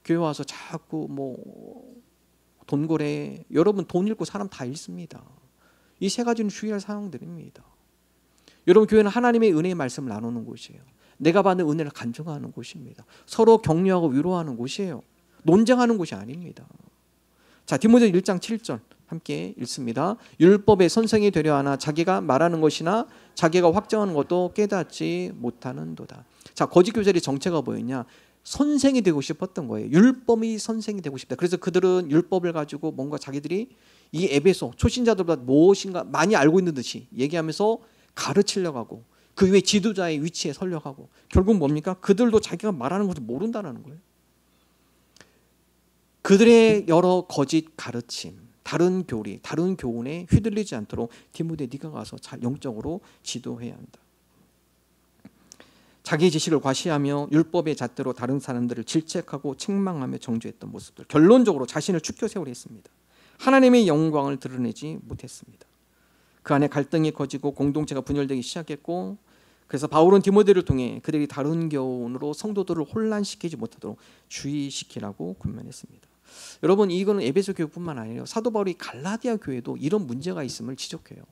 교회 와서 자꾸 돈거래, 여러분 돈 잃고 사람 다 잃습니다. 이 세 가지는 주의할 사항들입니다. 여러분, 교회는 하나님의 은혜의 말씀을 나누는 곳이에요. 내가 받는 은혜를 간증하는 곳입니다. 서로 격려하고 위로하는 곳이에요. 논쟁하는 곳이 아닙니다. 자, 디모데전 1장 7절 함께 읽습니다. 율법의 선생이 되려 하나 자기가 말하는 것이나 자기가 확정하는 것도 깨닫지 못하는도다. 자, 거짓 교사들의 정체가 뭐였냐? 선생이 되고 싶었던 거예요. 율법이 선생이 되고 싶다. 그래서 그들은 율법을 가지고 뭔가 자기들이 이 에베소 초신자들보다 무엇인가 많이 알고 있는 듯이 얘기하면서 가르치려고 하고 그 위에 지도자의 위치에 서려고 하고 결국 뭡니까? 그들도 자기가 말하는 것을 모른다는 거예요. 그들의 여러 거짓 가르침, 다른 교리, 다른 교훈에 휘둘리지 않도록 디모데 네가 가서 잘 영적으로 지도해야 한다. 자기의 지식을 과시하며 율법의 잣대로 다른 사람들을 질책하고 책망하며 정죄했던 모습들, 결론적으로 자신을 추켜 세우려 했습니다. 하나님의 영광을 드러내지 못했습니다. 그 안에 갈등이 커지고 공동체가 분열되기 시작했고, 그래서 바울은 디모데를 통해 그들이 다른 교훈으로 성도들을 혼란시키지 못하도록 주의시키라고 권면했습니다. 여러분, 이거는 에베소 교회뿐만 아니에요. 사도 바울이 갈라디아 교회도 이런 문제가 있음을 지적해요.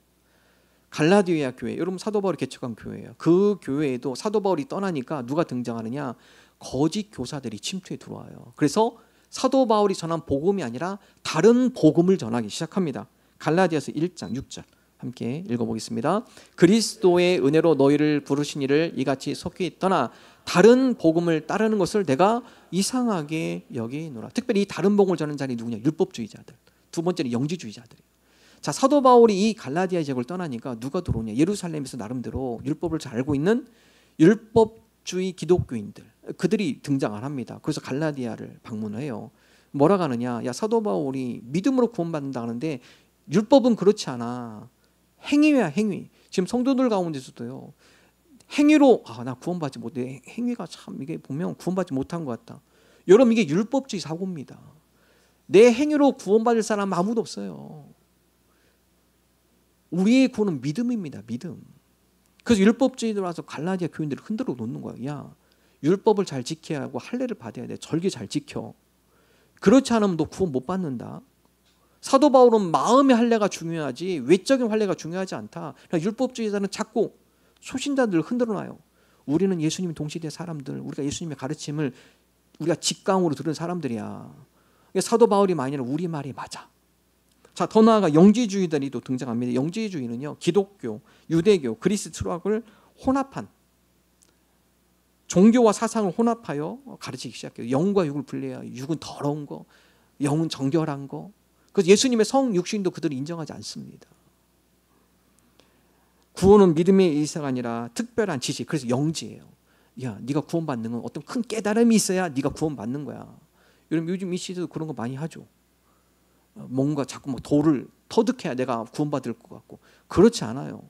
갈라디아 교회, 여러분 사도 바울이 개척한 교회예요. 그 교회에도 사도 바울이 떠나니까 누가 등장하느냐? 거짓 교사들이 침투해 들어와요. 그래서 사도 바울이 전한 복음이 아니라 다른 복음을 전하기 시작합니다. 갈라디아서 1장 6절 함께 읽어보겠습니다. 그리스도의 은혜로 너희를 부르신 이를 이같이 속히 떠나 다른 복음을 따르는 것을 내가 이상하게 여기노라. 특별히 이 다른 복음을 전하는 자들이 누구냐? 율법주의자들. 두 번째는 영지주의자들이에요. 자, 사도 바울이 이 갈라디아 지역을 떠나니까 누가 들어오냐? 예루살렘에서 나름대로 율법을 잘 알고 있는 율법주의 기독교인들, 그들이 등장을 합니다. 그래서 갈라디아를 방문해요. 뭐라고 하느냐? 야, 사도 바울이 믿음으로 구원받는다 하는데 율법은 그렇지 않아. 행위야, 행위. 지금 성도들 가운데서도요, 행위로 나 구원받지 못해. 행위가 참 이게 보면 구원받지 못한 것 같다. 여러분, 이게 율법주의 사고입니다. 내 행위로 구원받을 사람 아무도 없어요. 우리의 구원은 믿음입니다. 믿음. 그래서 율법주의들 와서 갈라디아 교인들을 흔들어 놓는 거야. 야, 율법을 잘 지켜야 하고 할례를 받아야 돼. 절기 잘 지켜. 그렇지 않으면 너 구원 못 받는다. 사도 바울은 마음의 할례가 중요하지 외적인 할례가 중요하지 않다. 그러니까 율법주의자는 자꾸 초신자들을 흔들어 놔요. 우리는 예수님이 동시대 사람들, 우리가 예수님의 가르침을 우리가 직강으로 들은 사람들이야. 사도 바울이 말이 아니라 우리 말이 맞아. 자, 더 나아가 영지주의들이 또 등장합니다. 영지주의는요, 기독교, 유대교, 그리스 철학을 혼합한, 종교와 사상을 혼합하여 가르치기 시작해요. 영과 육을 분리해요. 육은 더러운 거, 영은 정결한 거. 그래서 예수님의 성 육신도 그들은 인정하지 않습니다. 구원은 믿음의 일사가 아니라 특별한 지식, 그래서 영지예요. 야, 네가 구원받는 건 어떤 큰 깨달음이 있어야 네가 구원받는 거야. 여러분, 요즘 이 시대도 그런 거 많이 하죠. 뭔가 자꾸 도를 터득해야 내가 구원받을 것 같고, 그렇지 않아요.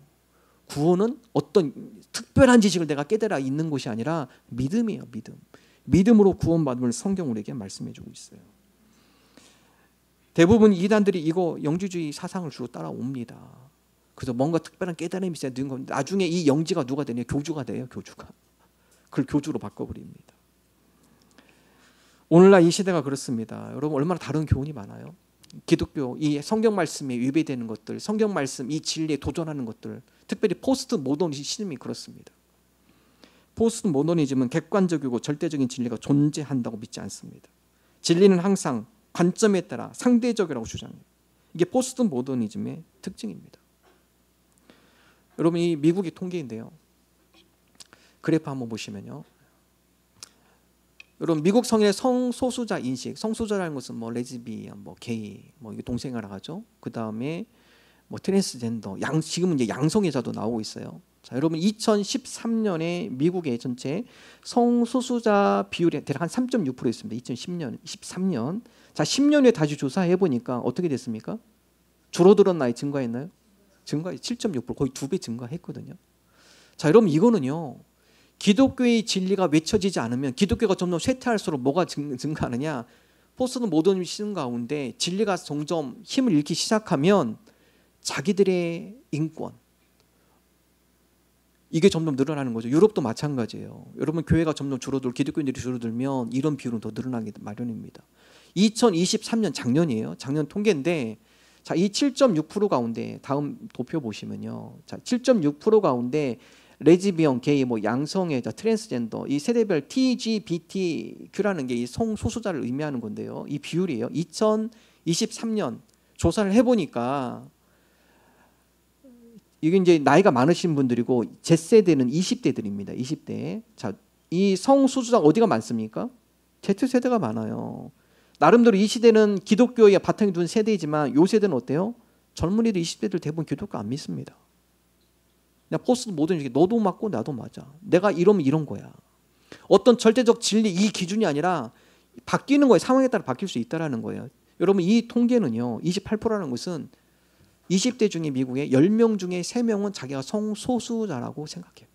구원은 어떤 특별한 지식을 내가 깨달아 있는 것이 아니라 믿음이에요. 믿음. 믿음으로 구원받음을 성경 우리에게 말씀해주고 있어요. 대부분 이단들이 이거 영지주의 사상을 주로 따라옵니다. 그래서 뭔가 특별한 깨달음이 있어야 되는 건데 나중에 이 영지가 누가 되냐? 교주가 돼요. 교주가. 그걸 교주로 바꿔버립니다. 오늘날 이 시대가 그렇습니다. 여러분, 얼마나 다른 교훈이 많아요. 기독교, 이 성경 말씀에 위배되는 것들, 성경 말씀 이 진리에 도전하는 것들, 특별히 포스트 모던 시즘이 그렇습니다. 포스트 모더니즘은 객관적이고 절대적인 진리가 존재한다고 믿지 않습니다. 진리는 항상 관점에 따라 상대적이라고 주장해요. 이게 포스트 모더니즘의 특징입니다. 여러분, 이 미국의 통계인데요. 그래프 한번 보시면요. 여러분, 미국 성인의 성소수자 인식, 성소수자라는 것은 뭐 레즈비언, 뭐 게이, 뭐 이게 동성애라 하죠. 그 다음에 뭐 트랜스젠더, 지금은 이제 양성애자도 나오고 있어요. 자, 여러분 2013년에 미국의 전체 성소수자 비율이 대략 한 3.6%였습니다. 2013년. 자, 10년 후에 다시 조사해 보니까 어떻게 됐습니까? 줄어들었나요? 증가했나요? 증가 7.6%, 거의 2배 증가했거든요. 자, 여러분 이거는요. 기독교의 진리가 외쳐지지 않으면 기독교가 점점 쇠퇴할수록 뭐가 증가하느냐? 포스트 모더니즘 가운데 진리가 점점 힘을 잃기 시작하면 자기들의 인권, 이게 점점 늘어나는 거죠. 유럽도 마찬가지예요. 여러분, 교회가 점점 줄어들고 기독교인들이 줄어들면 이런 비율은 더 늘어나기 마련입니다. 2023년 작년이에요. 작년 통계인데, 자, 이 7.6% 가운데 다음 도표 보시면요. 자, 7.6% 가운데 레즈비언, 게이, 뭐 양성애자, 트랜스젠더, 이 세대별 TGBTQ라는 게 이 성소수자를 의미하는 건데요. 이 비율이에요. 2023년 조사를 해보니까 이게 이제 나이가 많으신 분들이고 제 세대는 20대들입니다. 20대. 자, 이 성소수자 어디가 많습니까? Z세대가 많아요. 나름대로 이 시대는 기독교에 바탕이 둔 세대이지만 이 세대는 어때요? 젊은이들 20대들 대부분 기독교 안 믿습니다. 그냥 포스트 모더니즘, 너도 맞고 나도 맞아. 내가 이러면 이런 거야. 어떤 절대적 진리 이 기준이 아니라 바뀌는 거예요. 상황에 따라 바뀔 수 있다는 거예요. 여러분, 이 통계는요. 28%라는 것은 20대 중에 미국에 10명 중에 3명은 자기가 성소수자라고 생각해요.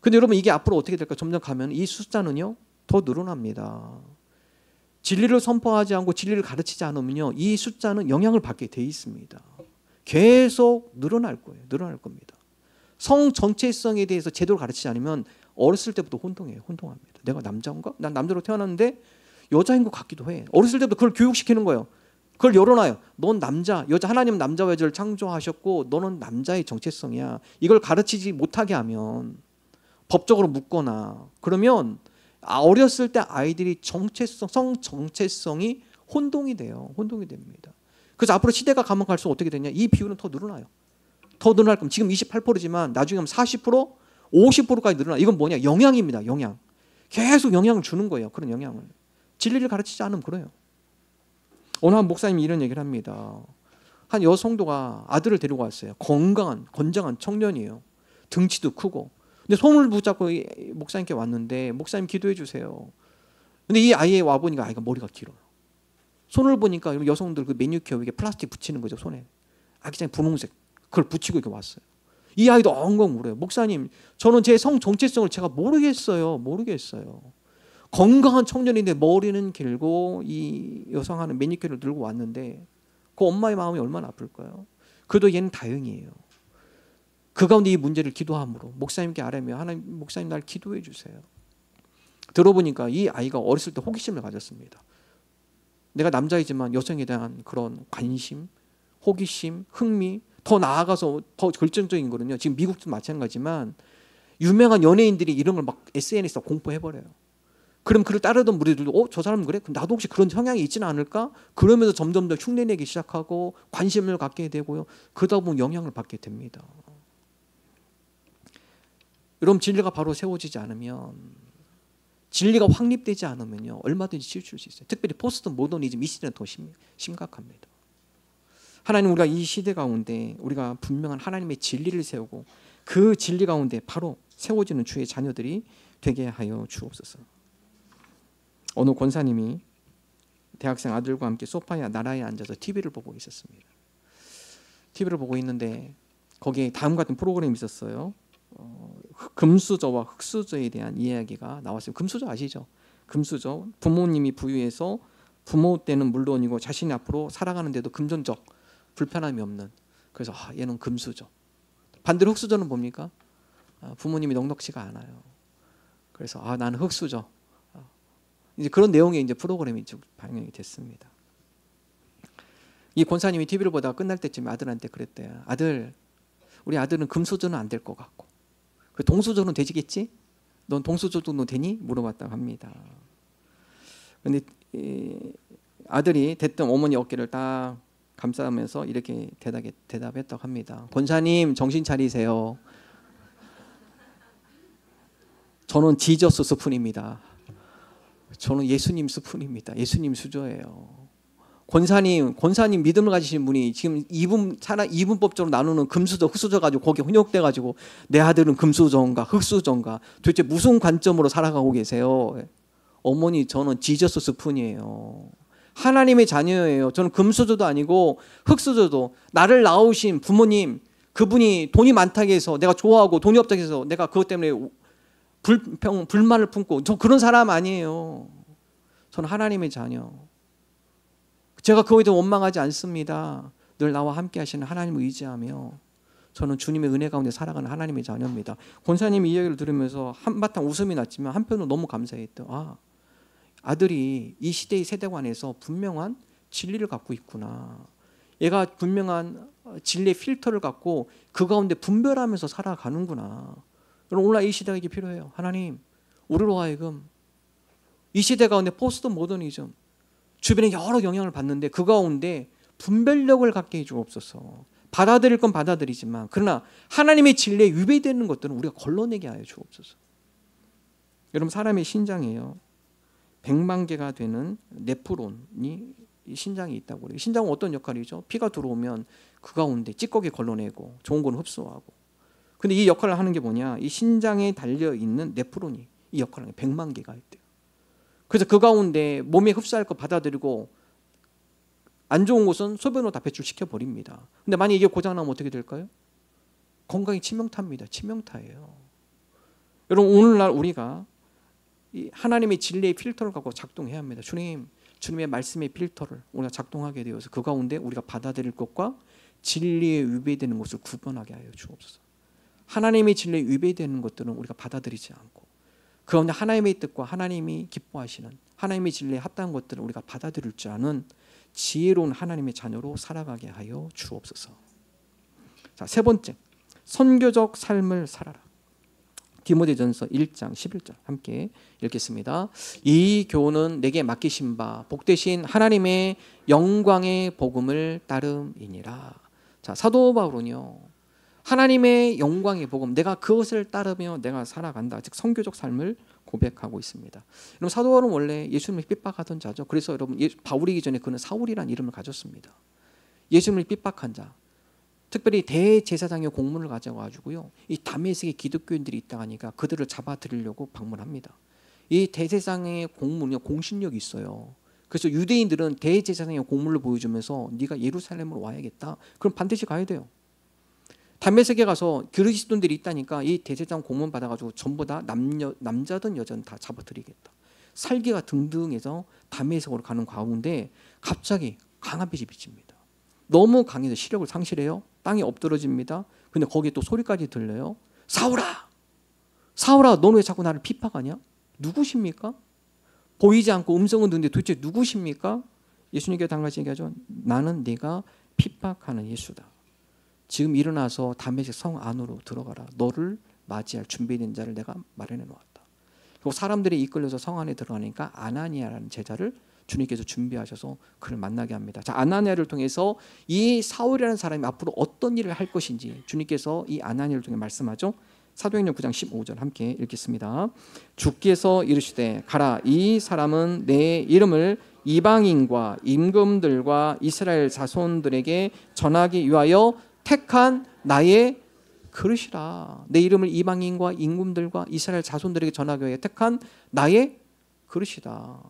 근데 여러분, 이게 앞으로 어떻게 될까? 점점 가면 이 숫자는요 더 늘어납니다. 진리를 선포하지 않고 진리를 가르치지 않으면요 이 숫자는 영향을 받게 돼 있습니다. 계속 늘어날 거예요. 늘어날 겁니다. 성 정체성에 대해서 제대로 가르치지 않으면 어렸을 때부터 혼동해요. 혼동합니다. 내가 남자인가? 난 남자로 태어났는데 여자인 것 같기도 해. 어렸을 때부터 그걸 교육시키는 거예요. 그걸 열어놔요. 넌 남자, 여자, 하나님은 남자와 여자를 창조하셨고 너는 남자의 정체성이야. 이걸 가르치지 못하게 하면 법적으로 묻거나 그러면 어렸을 때 아이들이 정체성, 성 정체성이 혼동이 돼요. 혼동이 됩니다. 그래서 앞으로 시대가 가면 갈수록 어떻게 되냐? 이 비율은 더 늘어나요. 더 늘어날 겁니다. 지금 28%지만 나중에 하면 40%, 50%까지 늘어나. 이건 뭐냐? 영향입니다. 영향. 계속 영향을 주는 거예요. 그런 영향을. 진리를 가르치지 않으면 그래요. 오늘 한 목사님이 이런 얘기를 합니다. 한 여성도가 아들을 데리고 왔어요. 건강한, 건장한 청년이에요. 등치도 크고. 근데 손을 붙잡고 목사님께 왔는데 목사님 기도해 주세요. 근데 이 아이에 와보니까 아이가 머리가 길어요. 손을 보니까 여성들 그 매니큐어 이게 플라스틱 붙이는 거죠. 손에. 아기장이 분홍색. 그걸 붙이고 이렇게 왔어요. 이 아이도 엉엉 울어요. 목사님, 저는 제 성 정체성을 제가 모르겠어요. 건강한 청년인데 머리는 길고 이 여성하는 매니큐어를 들고 왔는데 그 엄마의 마음이 얼마나 아플까요? 그래도 얘는 다행이에요. 그 가운데 이 문제를 기도함으로 목사님께 아뢰며 하나님, 목사님 날 기도해 주세요. 들어보니까 이 아이가 어렸을 때 호기심을 가졌습니다. 내가 남자이지만 여성에 대한 그런 관심, 호기심, 흥미, 더 나아가서 더 결정적인 거는요. 지금 미국도 마찬가지지만 유명한 연예인들이 이런 걸 막 SNS에 공포해버려요. 그럼 그를 따르던 무리들도 저 사람은 그래? 그럼 나도 혹시 그런 성향이 있지는 않을까? 그러면서 점점 더 흉내내기 시작하고 관심을 갖게 되고요. 그러다 보면 영향을 받게 됩니다. 여러분, 진리가 바로 세워지지 않으면, 진리가 확립되지 않으면요 얼마든지 치우칠 수 있어요. 특별히 포스트 모더니즘 이 시대는 더 심각합니다. 하나님, 우리가 이 시대 가운데 우리가 분명한 하나님의 진리를 세우고 그 진리 가운데 바로 세워지는 주의 자녀들이 되게 하여 주옵소서. 어느 권사님이 대학생 아들과 함께 소파에 나라에 앉아서 TV를 보고 있었습니다. TV를 보고 있는데 거기에 다음 같은 프로그램이 있었어요. 금수저와 흙수저에 대한 이야기가 나왔어요. 금수저 아시죠? 금수저, 부모님이 부유해서 부모 때는 물론이고 자신이 앞으로 살아가는데도 금전적 불편함이 없는, 그래서 얘는 금수저. 반대로 흙수저는 뭡니까? 부모님이 넉넉지가 않아요. 그래서 나는 흙수저. 이제 그런 내용의 이제 프로그램이 쭉 방영이 됐습니다. 이 권사님이 TV를 보다가 끝날 때쯤에 아들한테 그랬대요. 아들, 우리 아들은 금수저는 안 될 것 같고, 그 동수저는 되지겠지? 넌 동수저도 되니? 물어봤다고 합니다. 근데 아들이 대뜸 어머니 어깨를 딱 감싸면서 이렇게 대답했다고 합니다. 권사님 정신 차리세요. 저는 지저스 스푼입니다. 저는 예수님 스푼입니다. 예수님 수저예요. 권사님 믿음을 가지신 분이 지금 이분법적으로 나누는 금수저, 흑수저 가지고 거기에 혼역돼 가지고 내 아들은 금수저인가 흑수저인가 도대체 무슨 관점으로 살아가고 계세요? 어머니 저는 지저스 스푼이에요. 하나님의 자녀예요. 저는 금수저도 아니고 흑수저도 나를 낳으신 부모님 그분이 돈이 많다고 해서 내가 좋아하고 돈이 없다고 해서 내가 그것 때문에 불만을 품고 저 그런 사람 아니에요. 저는 하나님의 자녀. 제가 그거에 대해 원망하지 않습니다. 늘 나와 함께 하시는 하나님을 의지하며 저는 주님의 은혜 가운데 살아가는 하나님의 자녀입니다. 권사님이 이 이야기를 들으면서 한바탕 웃음이 났지만 한편으로 너무 감사했던 아들이 이 시대의 세대관에서 분명한 진리를 갖고 있구나. 얘가 분명한 진리의 필터를 갖고 그 가운데 분별하면서 살아가는구나. 여러분 오늘 이 시대가 이게 필요해요. 하나님 우리로 하여금 이 시대 가운데 포스트 모더니즘 주변에 여러 영향을 받는데 그 가운데 분별력을 갖게 해주옵소서. 받아들일 건 받아들이지만 그러나 하나님의 진리에 위배되는 것들은 우리가 걸러내게 하여 주옵소서. 여러분 사람의 신장이에요. 100만 개가 되는 네프론이 신장이 있다고 그래요. 신장은 어떤 역할이죠? 피가 들어오면 그 가운데 찌꺼기 걸러내고 좋은 건 흡수하고. 근데 이 역할을 하는 게 뭐냐? 이 신장에 달려있는 네프론이 이 역할을 하는 100만 개가 있대요. 그래서 그 가운데 몸에 흡수할 거 받아들이고 안 좋은 것은 소변으로 다 배출시켜버립니다. 근데 만약 이게 고장나면 어떻게 될까요? 건강이 치명타입니다. 치명타예요. 여러분 오늘날 우리가 이 하나님의 진리의 필터를 갖고 작동해야 합니다. 주님의 말씀의 필터를 우리가 작동하게 되어서 그 가운데 우리가 받아들일 것과 진리에 위배되는 것을 구분하게 하여 주옵소서. 하나님의 진리에 위배되는 것들은 우리가 받아들이지 않고 그 가운데 하나님의 뜻과 하나님이 기뻐하시는 하나님의 진리에 합당한 것들을 우리가 받아들일 줄 아는 지혜로운 하나님의 자녀로 살아가게 하여 주옵소서. 자, 세 번째, 선교적 삶을 살아라. 디모데전서 1장 11절 함께 읽겠습니다. 이 교훈은 내게 맡기신 바 복되신 하나님의 영광의 복음을 따름이니라. 자, 사도 바울은요. 하나님의 영광의 복음, 내가 그것을 따르며 내가 살아간다. 즉 선교적 삶을 고백하고 있습니다. 여러분 사도 바울은 원래 예수님을 핍박하던 자죠. 그래서 여러분 바울이기 전에 그는 사울이라는 이름을 가졌습니다. 예수님을 핍박한 자. 특별히 대제사장의 공문을 가져가지고요. 이 다메섹의 기독교인들이 있다 하니까 그들을 잡아들이려고 방문합니다. 이 대제사장의 공문이 공신력이 있어요. 그래서 유대인들은 대제사장의 공문을 보여주면서 네가 예루살렘으로 와야겠다. 그럼 반드시 가야 돼요. 다메섹에 가서 그리스도인들이 있다니까 이 대제사장 공문 받아가지고 전부 다 남자든 여자든 다 잡아들이겠다. 살기가 등등해서 다메섹으로 가는 가운데 갑자기 강한빛이 비칩니다. 너무 강해서 시력을 상실해요. 땅에 엎드러집니다. 근데 거기에 또 소리까지 들려요. 사울아! 사울아, 너는 왜 자꾸 나를 핍박하냐? 누구십니까? 보이지 않고 음성은 듣는데 도대체 누구십니까? 예수님께 당같이 얘기하죠. 나는 네가 핍박하는 예수다. 지금 일어나서 다메섹 성 안으로 들어가라. 너를 맞이할 준비된 자를 내가 마련해 놓았다. 그리고 사람들이 이끌려서 성 안에 들어가니까 아나니아라는 제자를 주님께서 준비하셔서 그를 만나게 합니다. 자, 아나니아를 통해서 이 사울이라는 사람이 앞으로 어떤 일을 할 것인지 주님께서 이 아나니아를 통해 말씀하죠. 사도행전 9장 15절 함께 읽겠습니다. 주께서 이르시되 가라, 이 사람은 내 이름을 이방인과 임금들과 이스라엘 자손들에게 전하기 위하여 택한 나의 그릇이라. 내 이름을 이방인과 임금들과 이스라엘 자손들에게 전하기 위하여 택한 나의 그릇이다.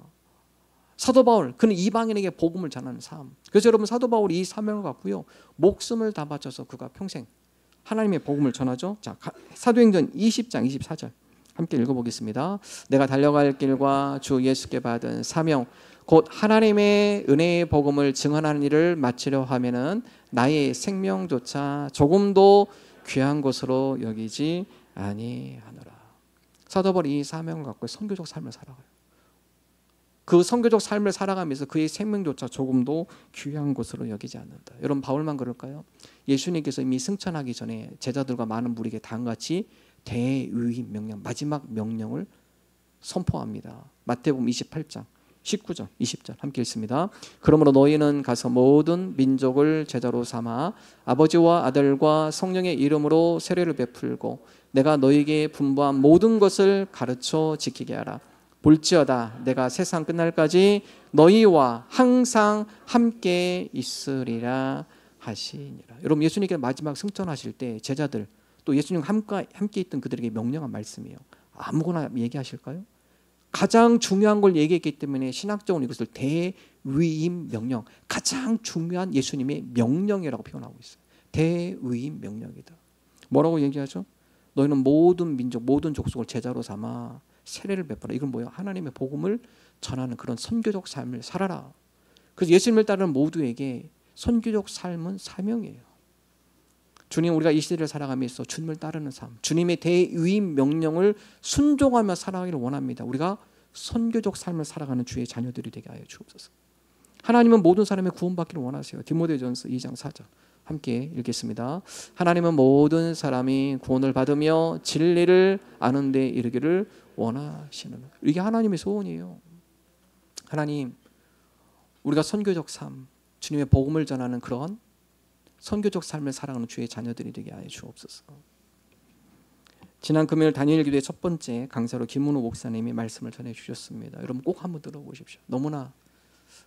사도 바울, 그는 이방인에게 복음을 전하는 삶. 그래서 여러분 사도 바울이 이 사명을 갖고요, 목숨을 다 바쳐서 그가 평생 하나님의 복음을 전하죠. 자, 사도행전 20장 24절 함께 읽어보겠습니다. 내가 달려갈 길과 주 예수께 받은 사명 곧 하나님의 은혜의 복음을 증언하는 일을 마치려 하면은 나의 생명조차 조금도 귀한 것으로 여기지 아니하노라. 사도 바울이 이 사명을 갖고 선교적 삶을 살아가요. 그 선교적 삶을 살아가면서 그의 생명조차 조금도 귀한 것으로 여기지 않는다. 여러분 바울만 그럴까요? 예수님께서 이미 승천하기 전에 제자들과 많은 무리에게 다음같이 대위임 명령, 마지막 명령을 선포합니다. 마태복음 28장 19절 20절 함께 읽습니다. 그러므로 너희는 가서 모든 민족을 제자로 삼아 아버지와 아들과 성령의 이름으로 세례를 베풀고 내가 너희에게 분부한 모든 것을 가르쳐 지키게 하라. 볼지어다 내가 세상 끝날까지 너희와 항상 함께 있으리라 하시니라. 여러분, 예수님께서 마지막 승천하실 때 제자들 또 예수님과 함께 있던 그들에게 명령한 말씀이에요. 아무거나 얘기하실까요? 가장 중요한 걸 얘기했기 때문에 신학적으로 이것을 대위임 명령, 가장 중요한 예수님의 명령이라고 표현하고 있어요. 대위임 명령이다. 뭐라고 얘기하죠? 너희는 모든 민족, 모든 족속을 제자로 삼아 세례를 베풀라. 이건 뭐예요? 하나님의 복음을 전하는 그런 선교적 삶을 살아라. 그래서 예수님을 따르는 모두에게 선교적 삶은 사명이에요. 주님, 우리가 이 시대를 살아가면서 주님을 따르는 삶, 주님의 대위임 명령을 순종하며 살아가기를 원합니다. 우리가 선교적 삶을 살아가는 주의 자녀들이 되게 하여 주옵소서. 하나님은 모든 사람의 구원받기를 원하세요. 디모데전서 2장 4절 함께 읽겠습니다. 하나님은 모든 사람이 구원을 받으며 진리를 아는 데 이르기를 원하시는, 이게 하나님의 소원이에요. 하나님, 우리가 선교적 삶, 주님의 복음을 전하는 그런 선교적 삶을 살아가는 주의 자녀들이 되게 하여 주옵소서. 지난 금요일 다니엘 기도의 첫 번째 강사로 김문호 목사님이 말씀을 전해 주셨습니다. 여러분 꼭 한번 들어보십시오. 너무나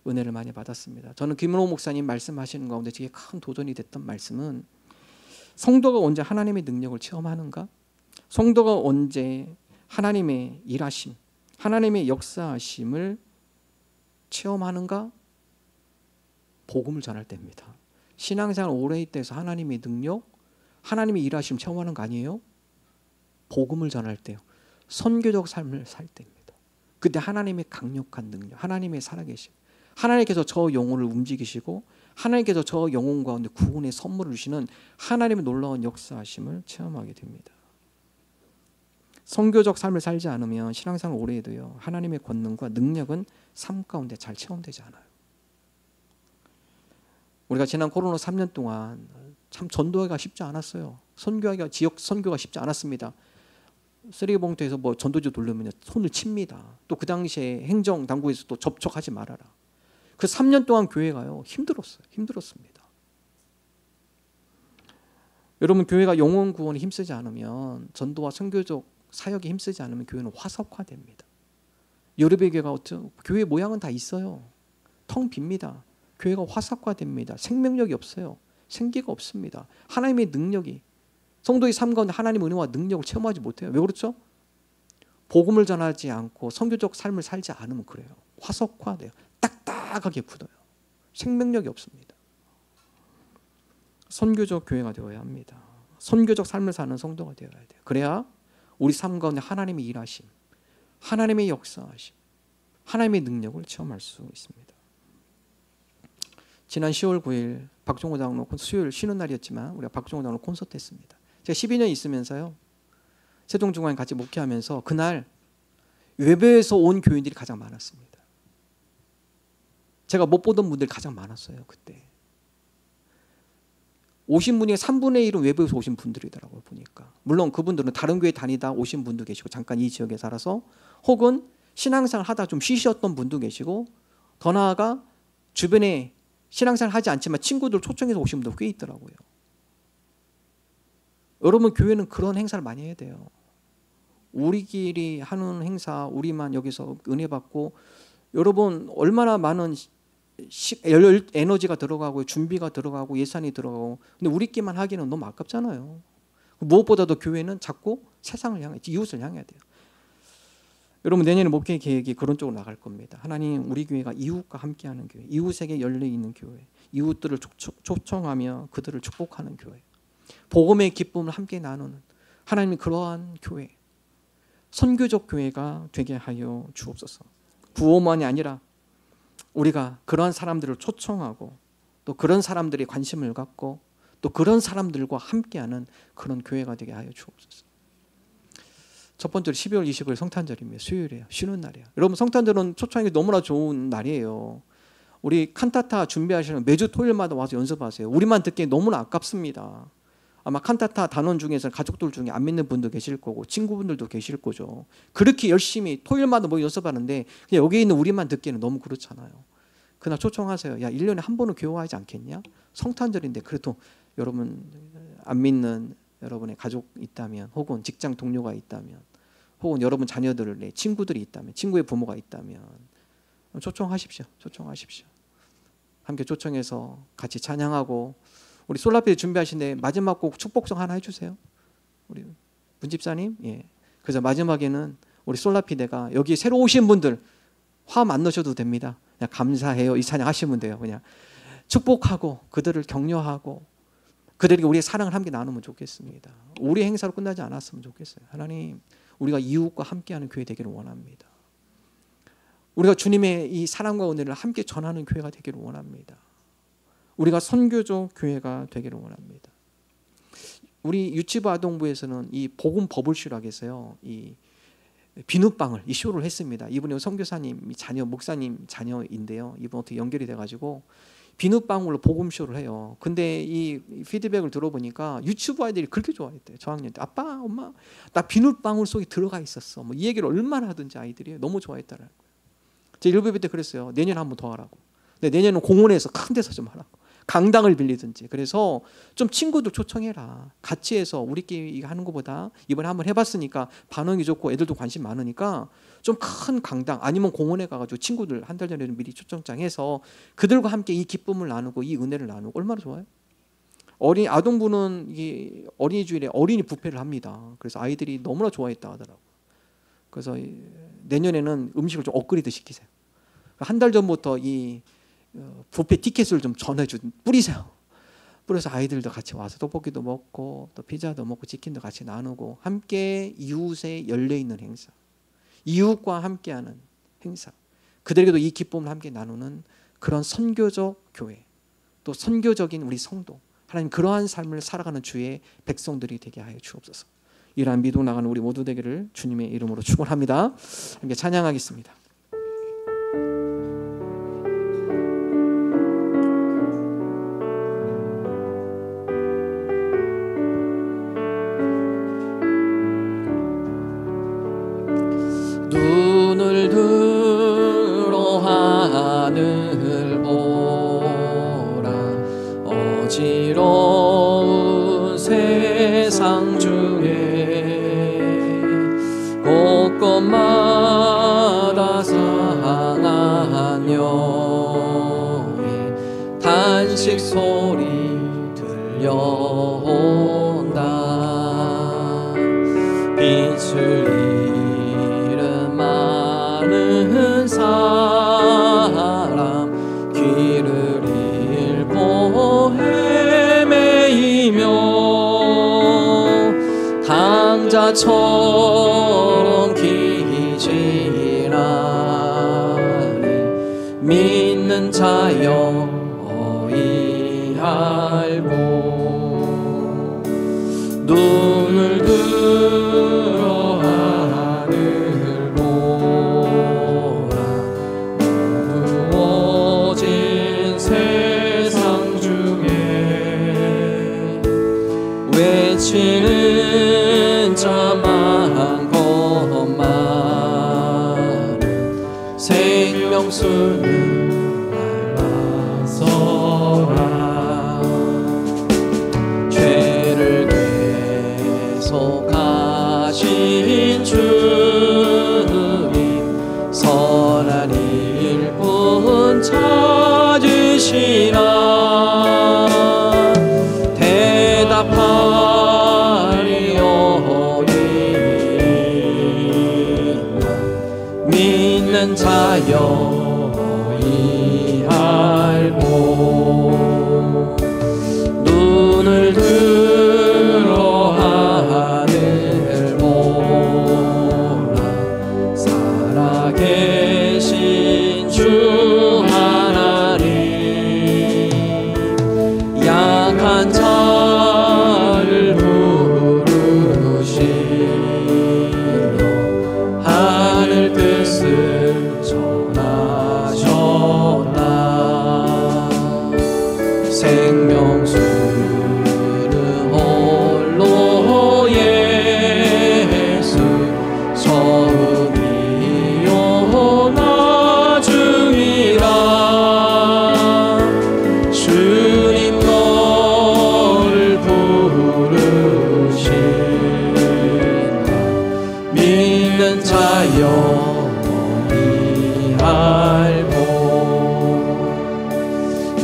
은혜를 많이 받았습니다. 저는 김문호 목사님 말씀하시는 가운데 되게 큰 도전이 됐던 말씀은, 성도가 언제 하나님의 능력을 체험하는가? 성도가 언제 하나님의 일하심, 하나님의 역사하심을 체험하는가? 복음을 전할 때입니다. 신앙생활 오래 있대서 하나님의 능력, 하나님의 일하심 체험하는 거 아니에요? 복음을 전할 때요. 선교적 삶을 살 때입니다. 그때 하나님의 강력한 능력, 하나님의 살아계심, 하나님께서 저 영혼을 움직이시고 하나님께서 저 영혼 가운데 구원의 선물을 주시는 하나님의 놀라운 역사하심을 체험하게 됩니다. 선교적 삶을 살지 않으면 신앙생활 오래 해도요, 하나님의 권능과 능력은 삶 가운데 잘 체험되지 않아요. 우리가 지난 코로나 3년 동안 참 전도하기가 쉽지 않았어요. 선교하기가, 지역 선교가 쉽지 않았습니다. 쓰레기 봉투에서 뭐 전도지 돌리면 손을 칩니다. 또 그 당시에 행정 당국에서 또 접촉하지 말아라. 그 3년 동안 교회가요 힘들었습니다. 여러분, 교회가 영혼 구원에 힘쓰지 않으면, 전도와 선교적 사역에 힘쓰지 않으면 교회는 화석화됩니다. 여러분의 교회가 어떤 교회 모양은 다 있어요. 텅 빕니다. 교회가 화석화됩니다. 생명력이 없어요. 생기가 없습니다. 하나님의 능력이, 성도의 삶 가운데 하나님의 은혜와 능력을 체험하지 못해요. 왜 그렇죠? 복음을 전하지 않고 선교적 삶을 살지 않으면 그래요. 화석화돼요. 딱딱하게 굳어요. 생명력이 없습니다. 선교적 교회가 되어야 합니다. 선교적 삶을 사는 성도가 되어야 돼요. 그래야 우리 삶 가운데 하나님의 일하심, 하나님의 역사하심, 하나님의 능력을 체험할 수 있습니다. 지난 10월 9일 박종호 장로 수요일 쉬는 날이었지만 우리가 박종호 장로 콘서트 했습니다. 제가 12년 있으면서요, 세종중앙에 같이 목회하면서 그날 외부에서 온 교인들이 가장 많았습니다. 제가 못 보던 분들이 가장 많았어요. 그때 오신 분이 3분의 1은 외부에서 오신 분들이더라고요. 보니까 물론 그분들은 다른 교회 다니다 오신 분도 계시고, 잠깐 이 지역에 살아서, 혹은 신앙생활 하다 좀 쉬셨던 분도 계시고, 더 나아가 주변에 신앙생활 하지 않지만 친구들 초청해서 오신 분도 꽤 있더라고요. 여러분, 교회는 그런 행사를 많이 해야 돼요. 우리끼리 하는 행사, 우리만 여기서 은혜 받고, 여러분 얼마나 많은 에너지가 들어가고 준비가 들어가고 예산이 들어가고, 근데 우리끼리만 하기는 너무 아깝잖아요. 무엇보다도 교회는 자꾸 세상을 향해, 이웃을 향해야 돼요. 여러분, 내년에 목회 계획이 그런 쪽으로 나갈 겁니다. 하나님, 우리 교회가 이웃과 함께하는 교회, 이웃에게 열려있는 교회, 이웃들을 초청하며 그들을 축복하는 교회, 복음의 기쁨을 함께 나누는 하나님이 그러한 교회, 선교적 교회가 되게 하여 주옵소서. 부호만이 아니라 우리가 그러한 사람들을 초청하고, 또 그런 사람들이 관심을 갖고, 또 그런 사람들과 함께하는 그런 교회가 되게 하여 주옵소서. 첫 번째로 12월 20일 성탄절입니다. 수요일이에요. 쉬는 날이에요. 여러분, 성탄절은 초청하기 너무나 좋은 날이에요. 우리 칸타타 준비하시는 매주 토요일마다 와서 연습하세요. 우리만 듣기에 너무나 아깝습니다. 아마 칸타타 단원 중에서 가족들 중에 안 믿는 분도 계실 거고 친구분들도 계실 거죠. 그렇게 열심히 토요일마다 뭐 연습하는데 그냥 여기 있는 우리만 듣기에는 너무 그렇잖아요. 그날 초청하세요. 야, 1년에 한 번은 교회 와야지 않겠냐? 성탄절인데 그래도 여러분 안 믿는 여러분의 가족 있다면, 혹은 직장 동료가 있다면, 혹은 여러분 자녀들의 친구들이 있다면, 친구의 부모가 있다면 초청하십시오. 초청하십시오. 함께 초청해서 같이 찬양하고, 우리 솔라피 준비하신데 마지막 곡 축복성 하나 해주세요. 우리 문집사님. 예. 그래서 마지막에는 우리 솔라피데가 여기 새로 오신 분들 화 안 넣으셔도 됩니다. 그냥 감사해요 이 찬양 하시면 돼요. 그냥 축복하고 그들을 격려하고 그들에게 우리의 사랑을 함께 나누면 좋겠습니다. 우리 행사로 끝나지 않았으면 좋겠어요. 하나님, 우리가 이웃과 함께하는 교회 되기를 원합니다. 우리가 주님의 이 사랑과 은혜를 함께 전하는 교회가 되기를 원합니다. 우리가 선교적 교회가 되기를 원합니다. 우리 유치부 아동부에서는 이 복음 버블쇼라고 이 비눗방울 이 쇼를 했습니다. 이분이 선교사님 자녀, 목사님 자녀인데요. 이분 어떻게 연결이 돼가지고 비눗방울로 복음쇼를 해요. 근데 이 피드백을 들어보니까 유치부 아이들이 그렇게 좋아했대요. 저학년 때 아빠, 엄마, 나 비눗방울 속에 들어가 있었어. 뭐 이 얘기를 얼마나 하든지 아이들이 너무 좋아했다라는 거예요. 제 일부배 때 그랬어요. 내년에 한번 더 하라고. 근데 내년은 공원에서 큰 데서 좀 하라고. 강당을 빌리든지. 그래서 좀 친구들 초청해라. 같이 해서 우리끼리 하는 것보다 이번에 한번 해봤으니까 반응이 좋고 애들도 관심 많으니까 좀 큰 강당 아니면 공원에 가가지고 친구들 한 달 전에 미리 초청장 해서 그들과 함께 이 기쁨을 나누고 이 은혜를 나누고 얼마나 좋아요? 아동부는 이 어린이 주일에 어린이 뷔페를 합니다. 그래서 아이들이 너무나 좋아했다 하더라고요. 그래서 내년에는 음식을 좀 업그레이드 시키세요. 한 달 전부터 이 뷔페 티켓을 좀 뿌리세요. 뿌려서 아이들도 같이 와서 떡볶이도 먹고 또 피자도 먹고 치킨도 같이 나누고 함께 이웃에 열려있는 행사, 이웃과 함께하는 행사, 그들에게도 이 기쁨을 함께 나누는 그런 선교적 교회, 또 선교적인 우리 성도, 하나님 그러한 삶을 살아가는 주의 백성들이 되게 하여 주옵소서. 이러한 믿음 나가는 우리 모두 되기를 주님의 이름으로 축원합니다. 함께 찬양하겠습니다. 눈을 들어 하늘 보라. 어지러운 세상 중에 곳곳마다 상한 영의 탄식 소리 들려온다. 빛을 많은 사람 길을 잃고 헤매이며 강자처럼 기지라니 믿는 자여 어이할고 눈을 들어 하늘 보라. 어두워진 세상 중에 외치는 자 많고 많은 생명수는 말라서라. 죄를 계속하신 주님 선한 일꾼 찾으시라. 대답하리오리이다. 믿는 자여 이알고 눈을 들어 하늘 보라. 살아계신 주 하나님 약한 자를 부르시며 하늘 뜻을 전하 믿는 자 영원히 알고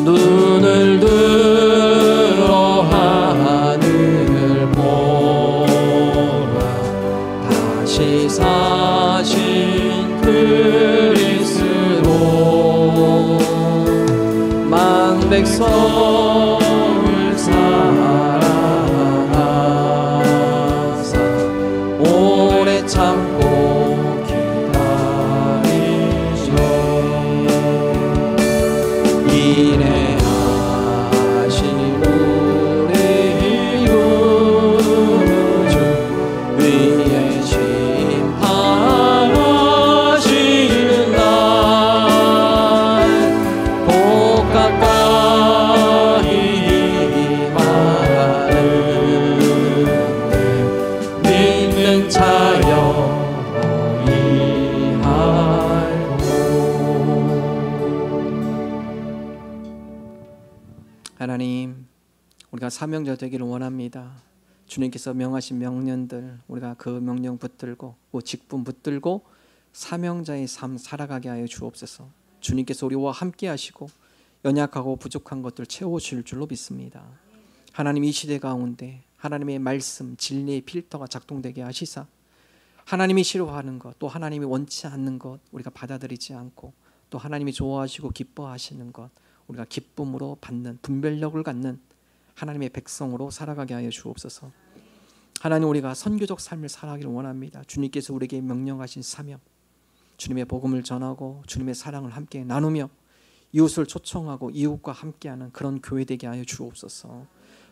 눈을 들어 하늘을 보라 다시 사신 그리스도 만 백성을 사랑하사 오래 참고 기다리죠 인내하신 우리 구주 위에 심판하시는 날 복 가까이 임하는데 믿는 자 영원히 알고. 하나님, 우리가 사명자 되기를 원합니다. 주님께서 명하신 명령들 우리가 그 명령 붙들고 그 직분 붙들고 사명자의 삶 살아가게 하여 주옵소서. 주님께서 우리와 함께 하시고 연약하고 부족한 것들 채워주실 줄로 믿습니다. 하나님, 이 시대 가운데 하나님의 말씀 진리의 필터가 작동되게 하시사 하나님이 싫어하는 것 또 하나님이 원치 않는 것 우리가 받아들이지 않고 또 하나님이 좋아하시고 기뻐하시는 것 우리가 기쁨으로 받는 분별력을 갖는 하나님의 백성으로 살아가게 하여 주옵소서. 하나님, 우리가 선교적 삶을 살아가기를 원합니다. 주님께서 우리에게 명령하신 사명, 주님의 복음을 전하고 주님의 사랑을 함께 나누며 이웃을 초청하고 이웃과 함께하는 그런 교회 되게 하여 주옵소서.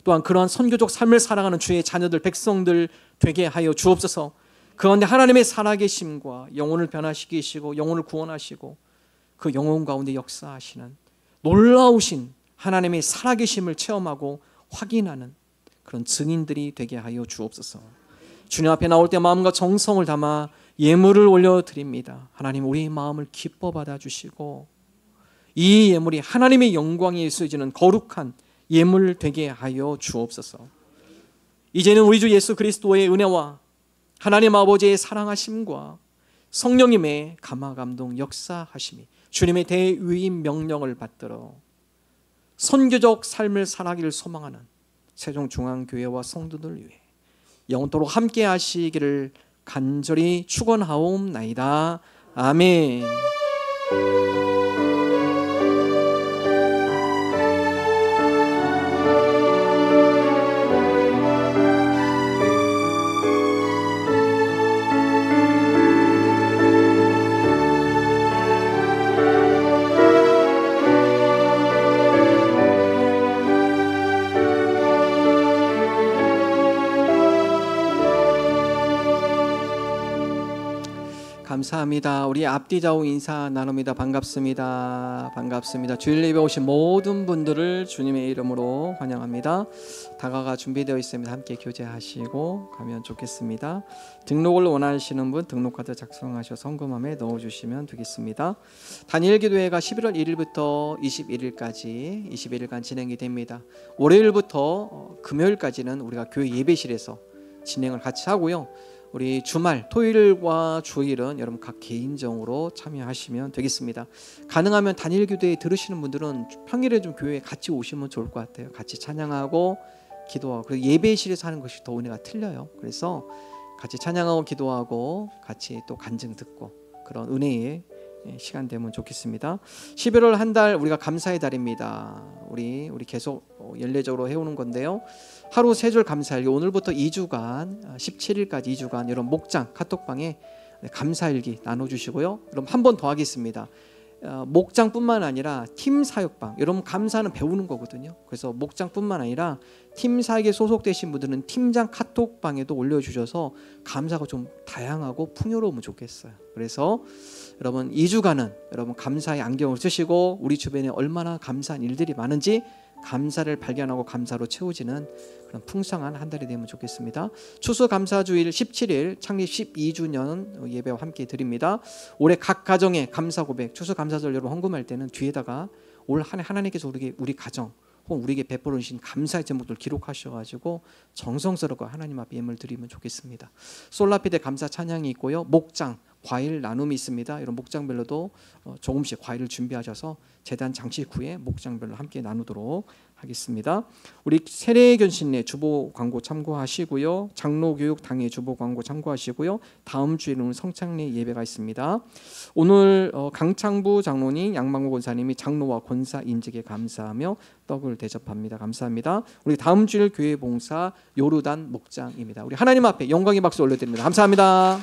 또한 그러한 선교적 삶을 살아가는 주의 자녀들 백성들 되게 하여 주옵소서. 그런데 하나님의 살아계심과 영혼을 변화시키시고 영혼을 구원하시고 그 영혼 가운데 역사하시는 놀라우신 하나님의 살아계심을 체험하고 확인하는 그런 증인들이 되게 하여 주옵소서. 주님 앞에 나올 때 마음과 정성을 담아 예물을 올려드립니다. 하나님, 우리의 마음을 기뻐 받아주시고 이 예물이 하나님의 영광에 쓰여지는 거룩한 예물 되게 하여 주옵소서. 이제는 우리 주 예수 그리스도의 은혜와 하나님 아버지의 사랑하심과 성령님의 감화감동 역사하심이 주님의 대위임 명령을 받들어 선교적 삶을 살아가기를 소망하는 세종중앙교회와 성도들 위해 영원토록 함께 하시기를 간절히 축원하옵나이다. 아멘. 감사합니다. 우리 앞뒤 좌우 인사 나눕니다. 반갑습니다. 반갑습니다. 주일 예배 오신 모든 분들을 주님의 이름으로 환영합니다. 다가가 준비되어 있습니다. 함께 교제하시고 가면 좋겠습니다. 등록을 원하시는 분 등록카드 작성하셔서 헌금함에 넣어주시면 되겠습니다. 단일 기도회가 11월 1일부터 21일까지 21일간 진행이 됩니다. 월요일부터 금요일까지는 우리가 교회 예배실에서 진행을 같이 하고요. 우리 주말 토요일과 주일은 여러분 각 개인정으로 참여하시면 되겠습니다. 가능하면 단일 교대에 들으시는 분들은 평일에 좀 교회에 같이 오시면 좋을 것 같아요. 같이 찬양하고 기도하고 그리고 예배실에서 하는 것이 더 은혜가 틀려요. 그래서 같이 찬양하고 기도하고 같이 또 간증 듣고 그런 은혜의 시간 되면 좋겠습니다. 11월 한 달 우리가 감사의 달입니다. 우리 계속 연례적으로 해오는 건데요. 하루 세 줄 감사일기 오늘부터 2주간 17일까지 2주간 여러분 목장 카톡방에 감사일기 나눠주시고요. 여러분 한 번 더 하겠습니다. 목장뿐만 아니라 팀 사역방 여러분 감사는 배우는 거거든요. 그래서 목장뿐만 아니라 팀 사역에 소속되신 분들은 팀장 카톡방에도 올려주셔서 감사가 좀 다양하고 풍요로우면 좋겠어요. 그래서 여러분 2주간은 여러분 감사의 안경을 쓰시고 우리 주변에 얼마나 감사한 일들이 많은지 감사를 발견하고 감사로 채워지는 그런 풍성한 한 달이 되면 좋겠습니다. 추수감사주일 17일 창립 12주년 예배와 함께 드립니다. 올해 각 가정의 감사 고백 추수감사절 여러분 헌금할 때는 뒤에다가 올 한 해 하나님께서 우리 가정 혹은 우리에게 베풀어 주신 감사의 제목들 기록하셔가지고 정성스럽고 하나님 앞에 예물 드리면 좋겠습니다. 솔라피데 감사 찬양이 있고요. 목장 과일 나눔이 있습니다. 이런 목장별로도 조금씩 과일을 준비하셔서 제단 장식 후에 목장별로 함께 나누도록 하겠습니다. 우리 세례견신례 주보 광고 참고하시고요. 장로교육 당회 주보 광고 참고하시고요. 다음 주에는 성창례 예배가 있습니다. 오늘 강창부 장로님, 양만구 권사님이 장로와 권사 인직에 감사하며 떡을 대접합니다. 감사합니다. 우리 다음 주일 교회 봉사 요르단 목장입니다. 우리 하나님 앞에 영광의 박수 올려드립니다. 감사합니다.